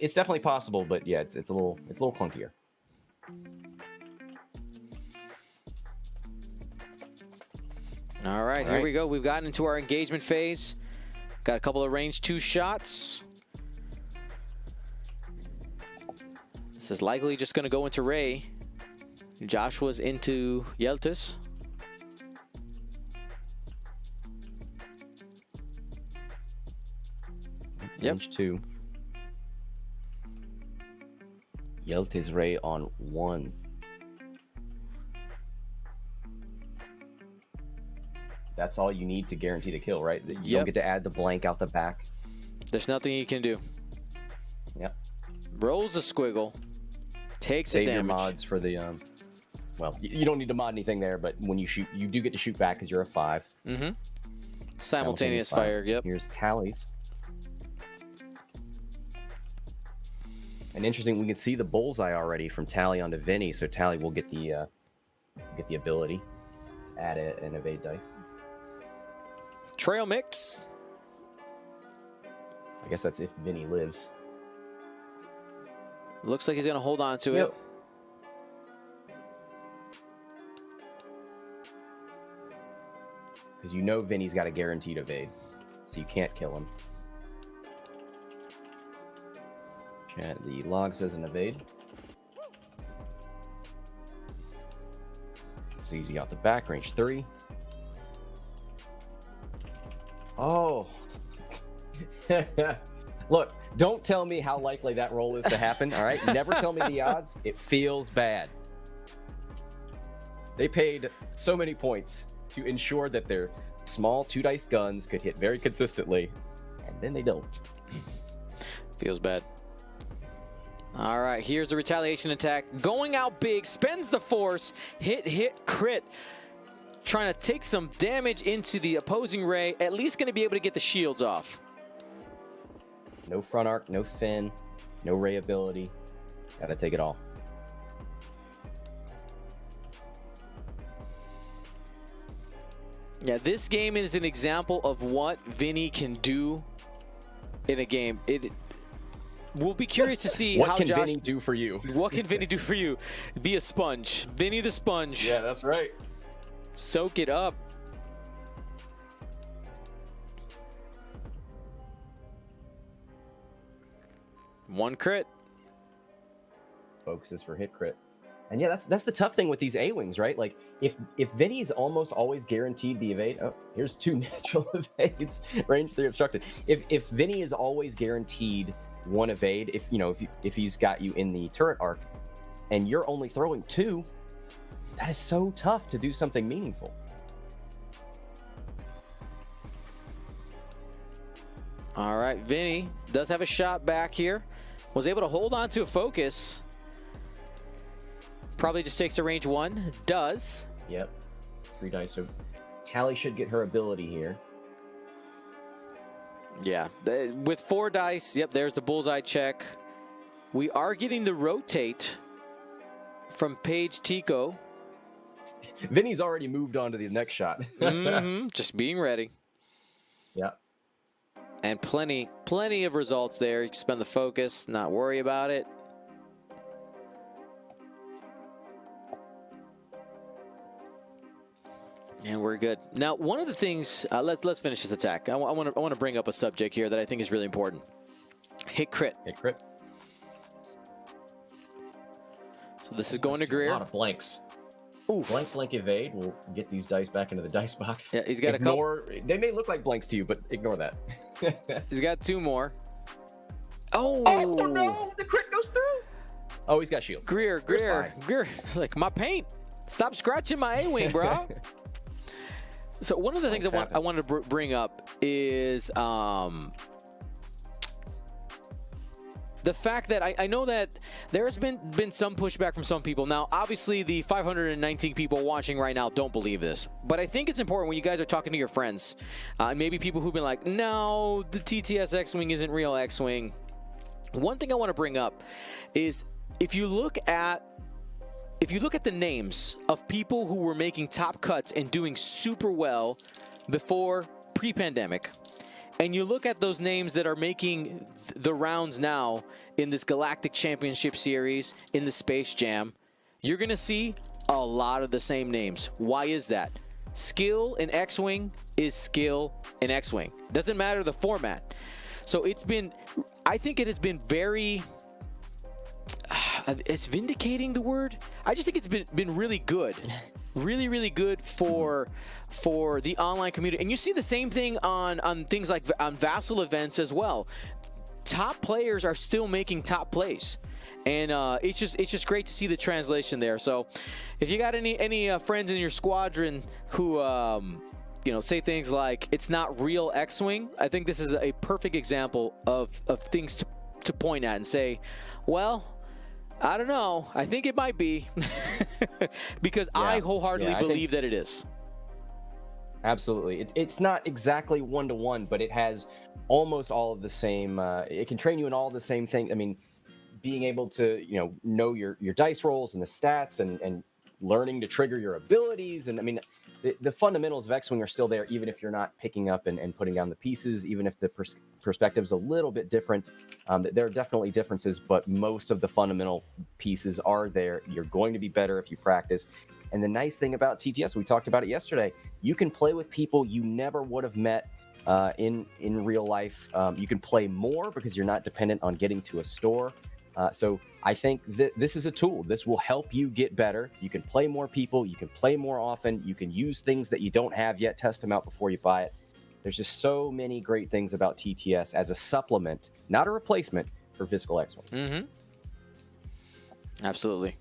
it's definitely possible, but yeah, it's a little clunkier.
All right, here we go. We've gotten into our engagement phase. Got a couple of range 2 shots. This is likely just going to go into Ray. Joshua's into Yeltis.
Range 2. Yeltis Ray on 1. That's all you need to guarantee the kill, right? You don't get to add the blank out the back.
There's nothing you can do.
Yep.
Rolls a squiggle. Takes a damage.
Save your mods for the... well, you don't need to mod anything there, but when you shoot, you do get to shoot back because you're a 5.
Simultaneous fire, yep.
Here's tallies. And interesting, we can see the bullseye already from Tally onto Vinny, so Tally will get the ability to add an evade dice.
Trail mix.
I guess that's if Vinny lives.
Looks like he's going to hold on to it.
Because Vinny's got a guaranteed evade, so you can't kill him. Chat, the log says an evade. It's easy out the back, range 3. Oh. Look, don't tell me how likely that roll is to happen, all right? Never tell me the odds. It feels bad. They paid so many points to ensure that their small 2-dice guns could hit very consistently, and then they don't.
Feels bad. All right, here's the retaliation attack. Going out big, spends the force, hit, crit. trying to take some damage into the opposing Ray, at least going to be able to get the shields off.
No front arc, no fin, no Ray ability. Gotta take it all.
Yeah, this game is an example of what Vinny can do in a game. We'll be curious to see
what
how
can
Josh...
Vinny do for you?
What can Vinny do for you? Be a sponge. Vinny the sponge.
Yeah, that's right.
Soak it up. One crit.
Focuses for hit crit. And yeah, that's the tough thing with these A-Wings, right? Like, if Vinny's almost always guaranteed the evade... Oh, here's 2 natural evades. Range 3 obstructed. If Vinny is always guaranteed 1 evade, if he's got you in the turret arc, and you're only throwing 2, that is so tough to do something meaningful.
All right, Vinny does have a shot back here. Was able to hold on to a focus. Probably just takes a range 1. Does.
Yep. 3 dice. So Tally should get her ability here.
Yeah. With 4 dice, yep, there's the bullseye check. We are getting the rotate from Paige Tico.
Vinny's already moved on to the next shot.
Just being ready.
Yep.
And plenty of results there. You can spend the focus, not worry about it. And we're good. Now, one of the things, let's finish this attack. I want to bring up a subject here that I think is really important. Hit crit.
Hit crit.
So this is going to Greer.
A lot of blanks.
Oof.
Blank evade. We'll get these dice back into the dice box.
Yeah, he's got a couple.
They may look like blanks to you, but ignore that.
He's got 2 more. Oh
no! The crit goes through. Oh, he's got shield.
Greer. Like my paint. Stop scratching my A-wing, bro. So one of the things I wanted to bring up is the fact that I know that there's been some pushback from some people. Now, obviously, the 519 people watching right now don't believe this. But I think it's important when you guys are talking to your friends, and maybe people who've been like, no, the TTS X-Wing isn't real X-Wing. One thing I want to bring up is if you look at the names of people who were making top cuts and doing super well before pre-pandemic, and you look at those names that are making the rounds now in this Galactic Championship Series, in the Space Jam, you're going to see a lot of the same names. Why is that? Skill in X-Wing is skill in X-Wing. Doesn't matter the format. So I think it has been very... Is vindicating the word? I just think it's been really good. Really good for the online community. And you see the same thing on things like on Vassal events as well. Top players are still making top plays. And it's just great to see the translation there. So if you got any friends in your squadron who say things like it's not real X-Wing, I think this is a perfect example of things to point at and say, well, I don't know. I think it might be because I wholeheartedly believe that it is.
Absolutely. It's not exactly 1-to-1, but it has almost all of the same. It can train you in all the same thing. I mean, being able to, know your dice rolls and the stats and learning to trigger your abilities. And I mean, the fundamentals of X-Wing are still there, even if you're not picking up and putting down the pieces, even if the perspective's a little bit different. There are definitely differences, but most of the fundamental pieces are there. You're going to be better if you practice. And the nice thing about TTS, we talked about it yesterday, you can play with people you never would have met in real life. You can play more because you're not dependent on getting to a store. So I think this is a tool. This will help you get better. You can play more people. You can play more often. You can use things that you don't have yet. Test them out before you buy it. There's just so many great things about TTS as a supplement, not a replacement for physical X-Wing.
Mm-hmm. Absolutely.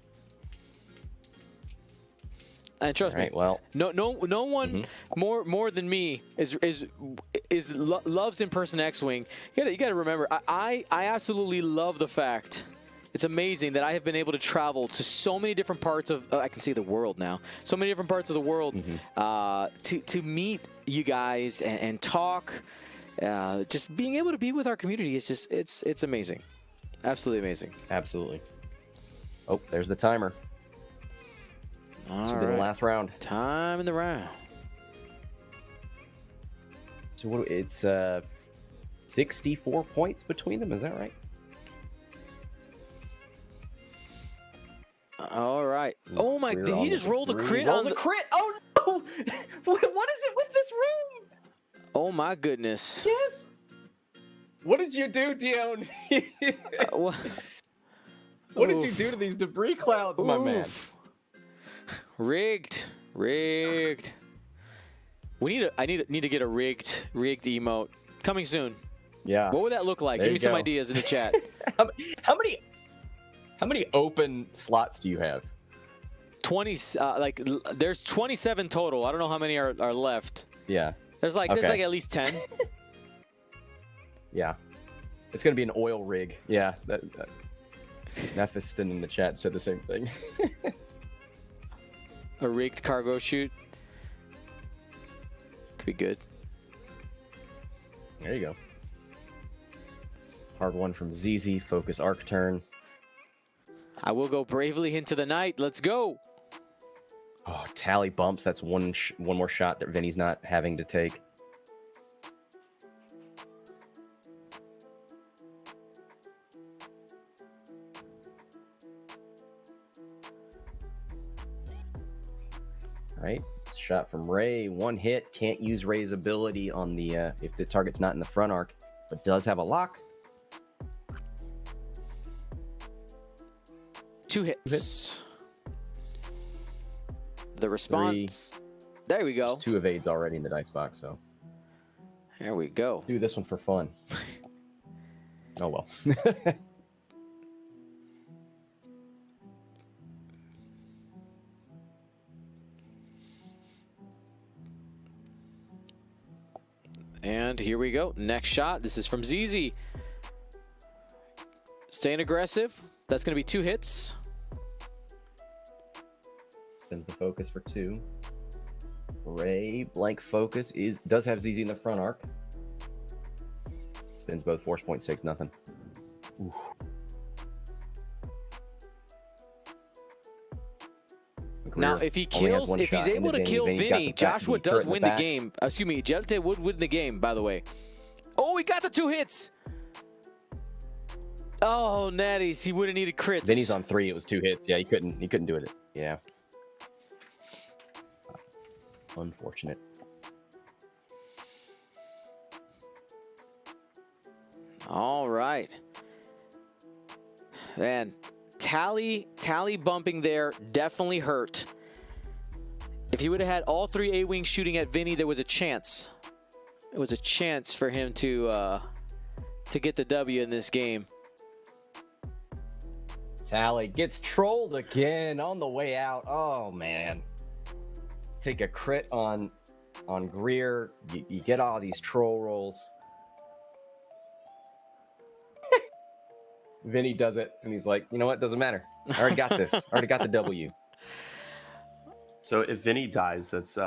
And trust me, no one more than me loves in-person X-Wing. You got to remember, I absolutely love the fact It's amazing that I have been able to travel to so many different parts of, I can see the world now, so many different parts of the world to meet you guys and talk. Just being able to be with our community is just, it's amazing. Absolutely amazing.
Absolutely. Oh, there's the timer. This will be the last round.
Time in the round.
So what? It's 64 points between them. Is that right?
All right. Oh my! Did he just roll the crit on the
crit? Oh no! What is it with this room?
Oh my goodness!
Yes. What did you do, Dion? What did you do to these debris clouds, my man?
Rigged. I need to get a rigged emote coming soon.
Yeah.
What would that look like?
There
Give me
you
some
go.
ideas in the chat.
How many open slots do you have?
20. There's 27 total. I don't know how many are left.
Yeah.
There's like at least 10.
Yeah. It's gonna be an oil rig. Yeah. Nephiston in the chat said the same thing.
A rigged cargo chute. Could be good.
There you go. Hard one from ZZ. Focus arc turn.
I will go bravely into the night. Let's go.
Oh, tally bumps. That's one more shot that Vinny's not having to take. Right. Shot from Ray. One hit. Can't use Ray's ability on the if the target's not in the front arc, but does have a lock.
2 hits. The response. There we go.
There's 2 evades already in the dice box, so.
There we go.
Do this one for fun. Oh well.
And here we go. Next shot. This is from ZZ. Staying aggressive. That's going to be 2 hits.
Sends the focus for 2. Ray, blank focus does have ZZ in the front arc. Spins both, force point 6, nothing. Ooh.
Now, if he kills, if he's able to kill Vinny, Joshua does win the game. Excuse me, Jelte would win the game, by the way. Oh, he got the 2 hits. Oh, natties. He would have needed crits.
Vinny's on 3. It was 2 hits. Yeah, he couldn't do it. Yeah. Unfortunate.
All right. Man, tally bumping there definitely hurt. If he would have had all 3 A-wings shooting at Vinny, there was a chance. It was a chance for him to get the W in this game.
Tally gets trolled again on the way out. Oh man. Take a crit on Greer. You get all these troll rolls. Vinny does it, and he's like, you know what? Doesn't matter. I already got this. I already got the W.
So if Vinny dies, that's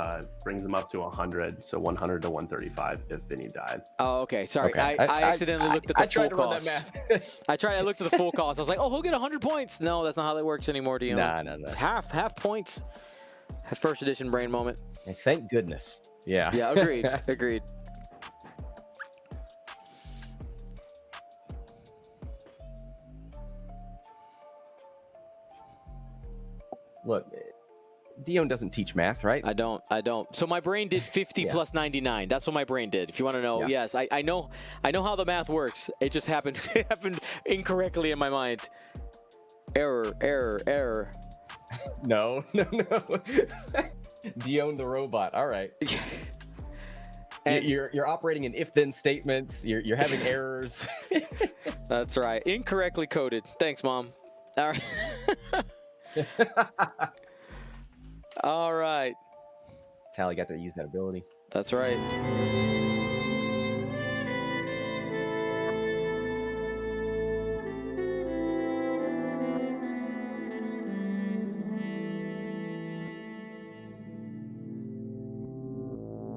brings him up to 100. So 100 to 135 if Vinny died.
Oh, okay. Sorry,
Okay.
I accidentally looked at the full cost. I looked at the full cost. I was like, oh, he'll get 100 points. No, that's not how that works anymore, Dion.
No.
Half points. First edition brain moment.
And thank goodness. Yeah.
Yeah, agreed. Agreed.
Look, Dion doesn't teach math, right?
I don't. So my brain did 50 plus 99. That's what my brain did. If you want to know, yes, I know how the math works. It just happened incorrectly in my mind. Error.
No. Dion the robot. All right. And you're operating in if-then statements. You're having errors.
That's right. Incorrectly coded. Thanks, Mom. All right. All right.
Tally got to use that ability.
That's right.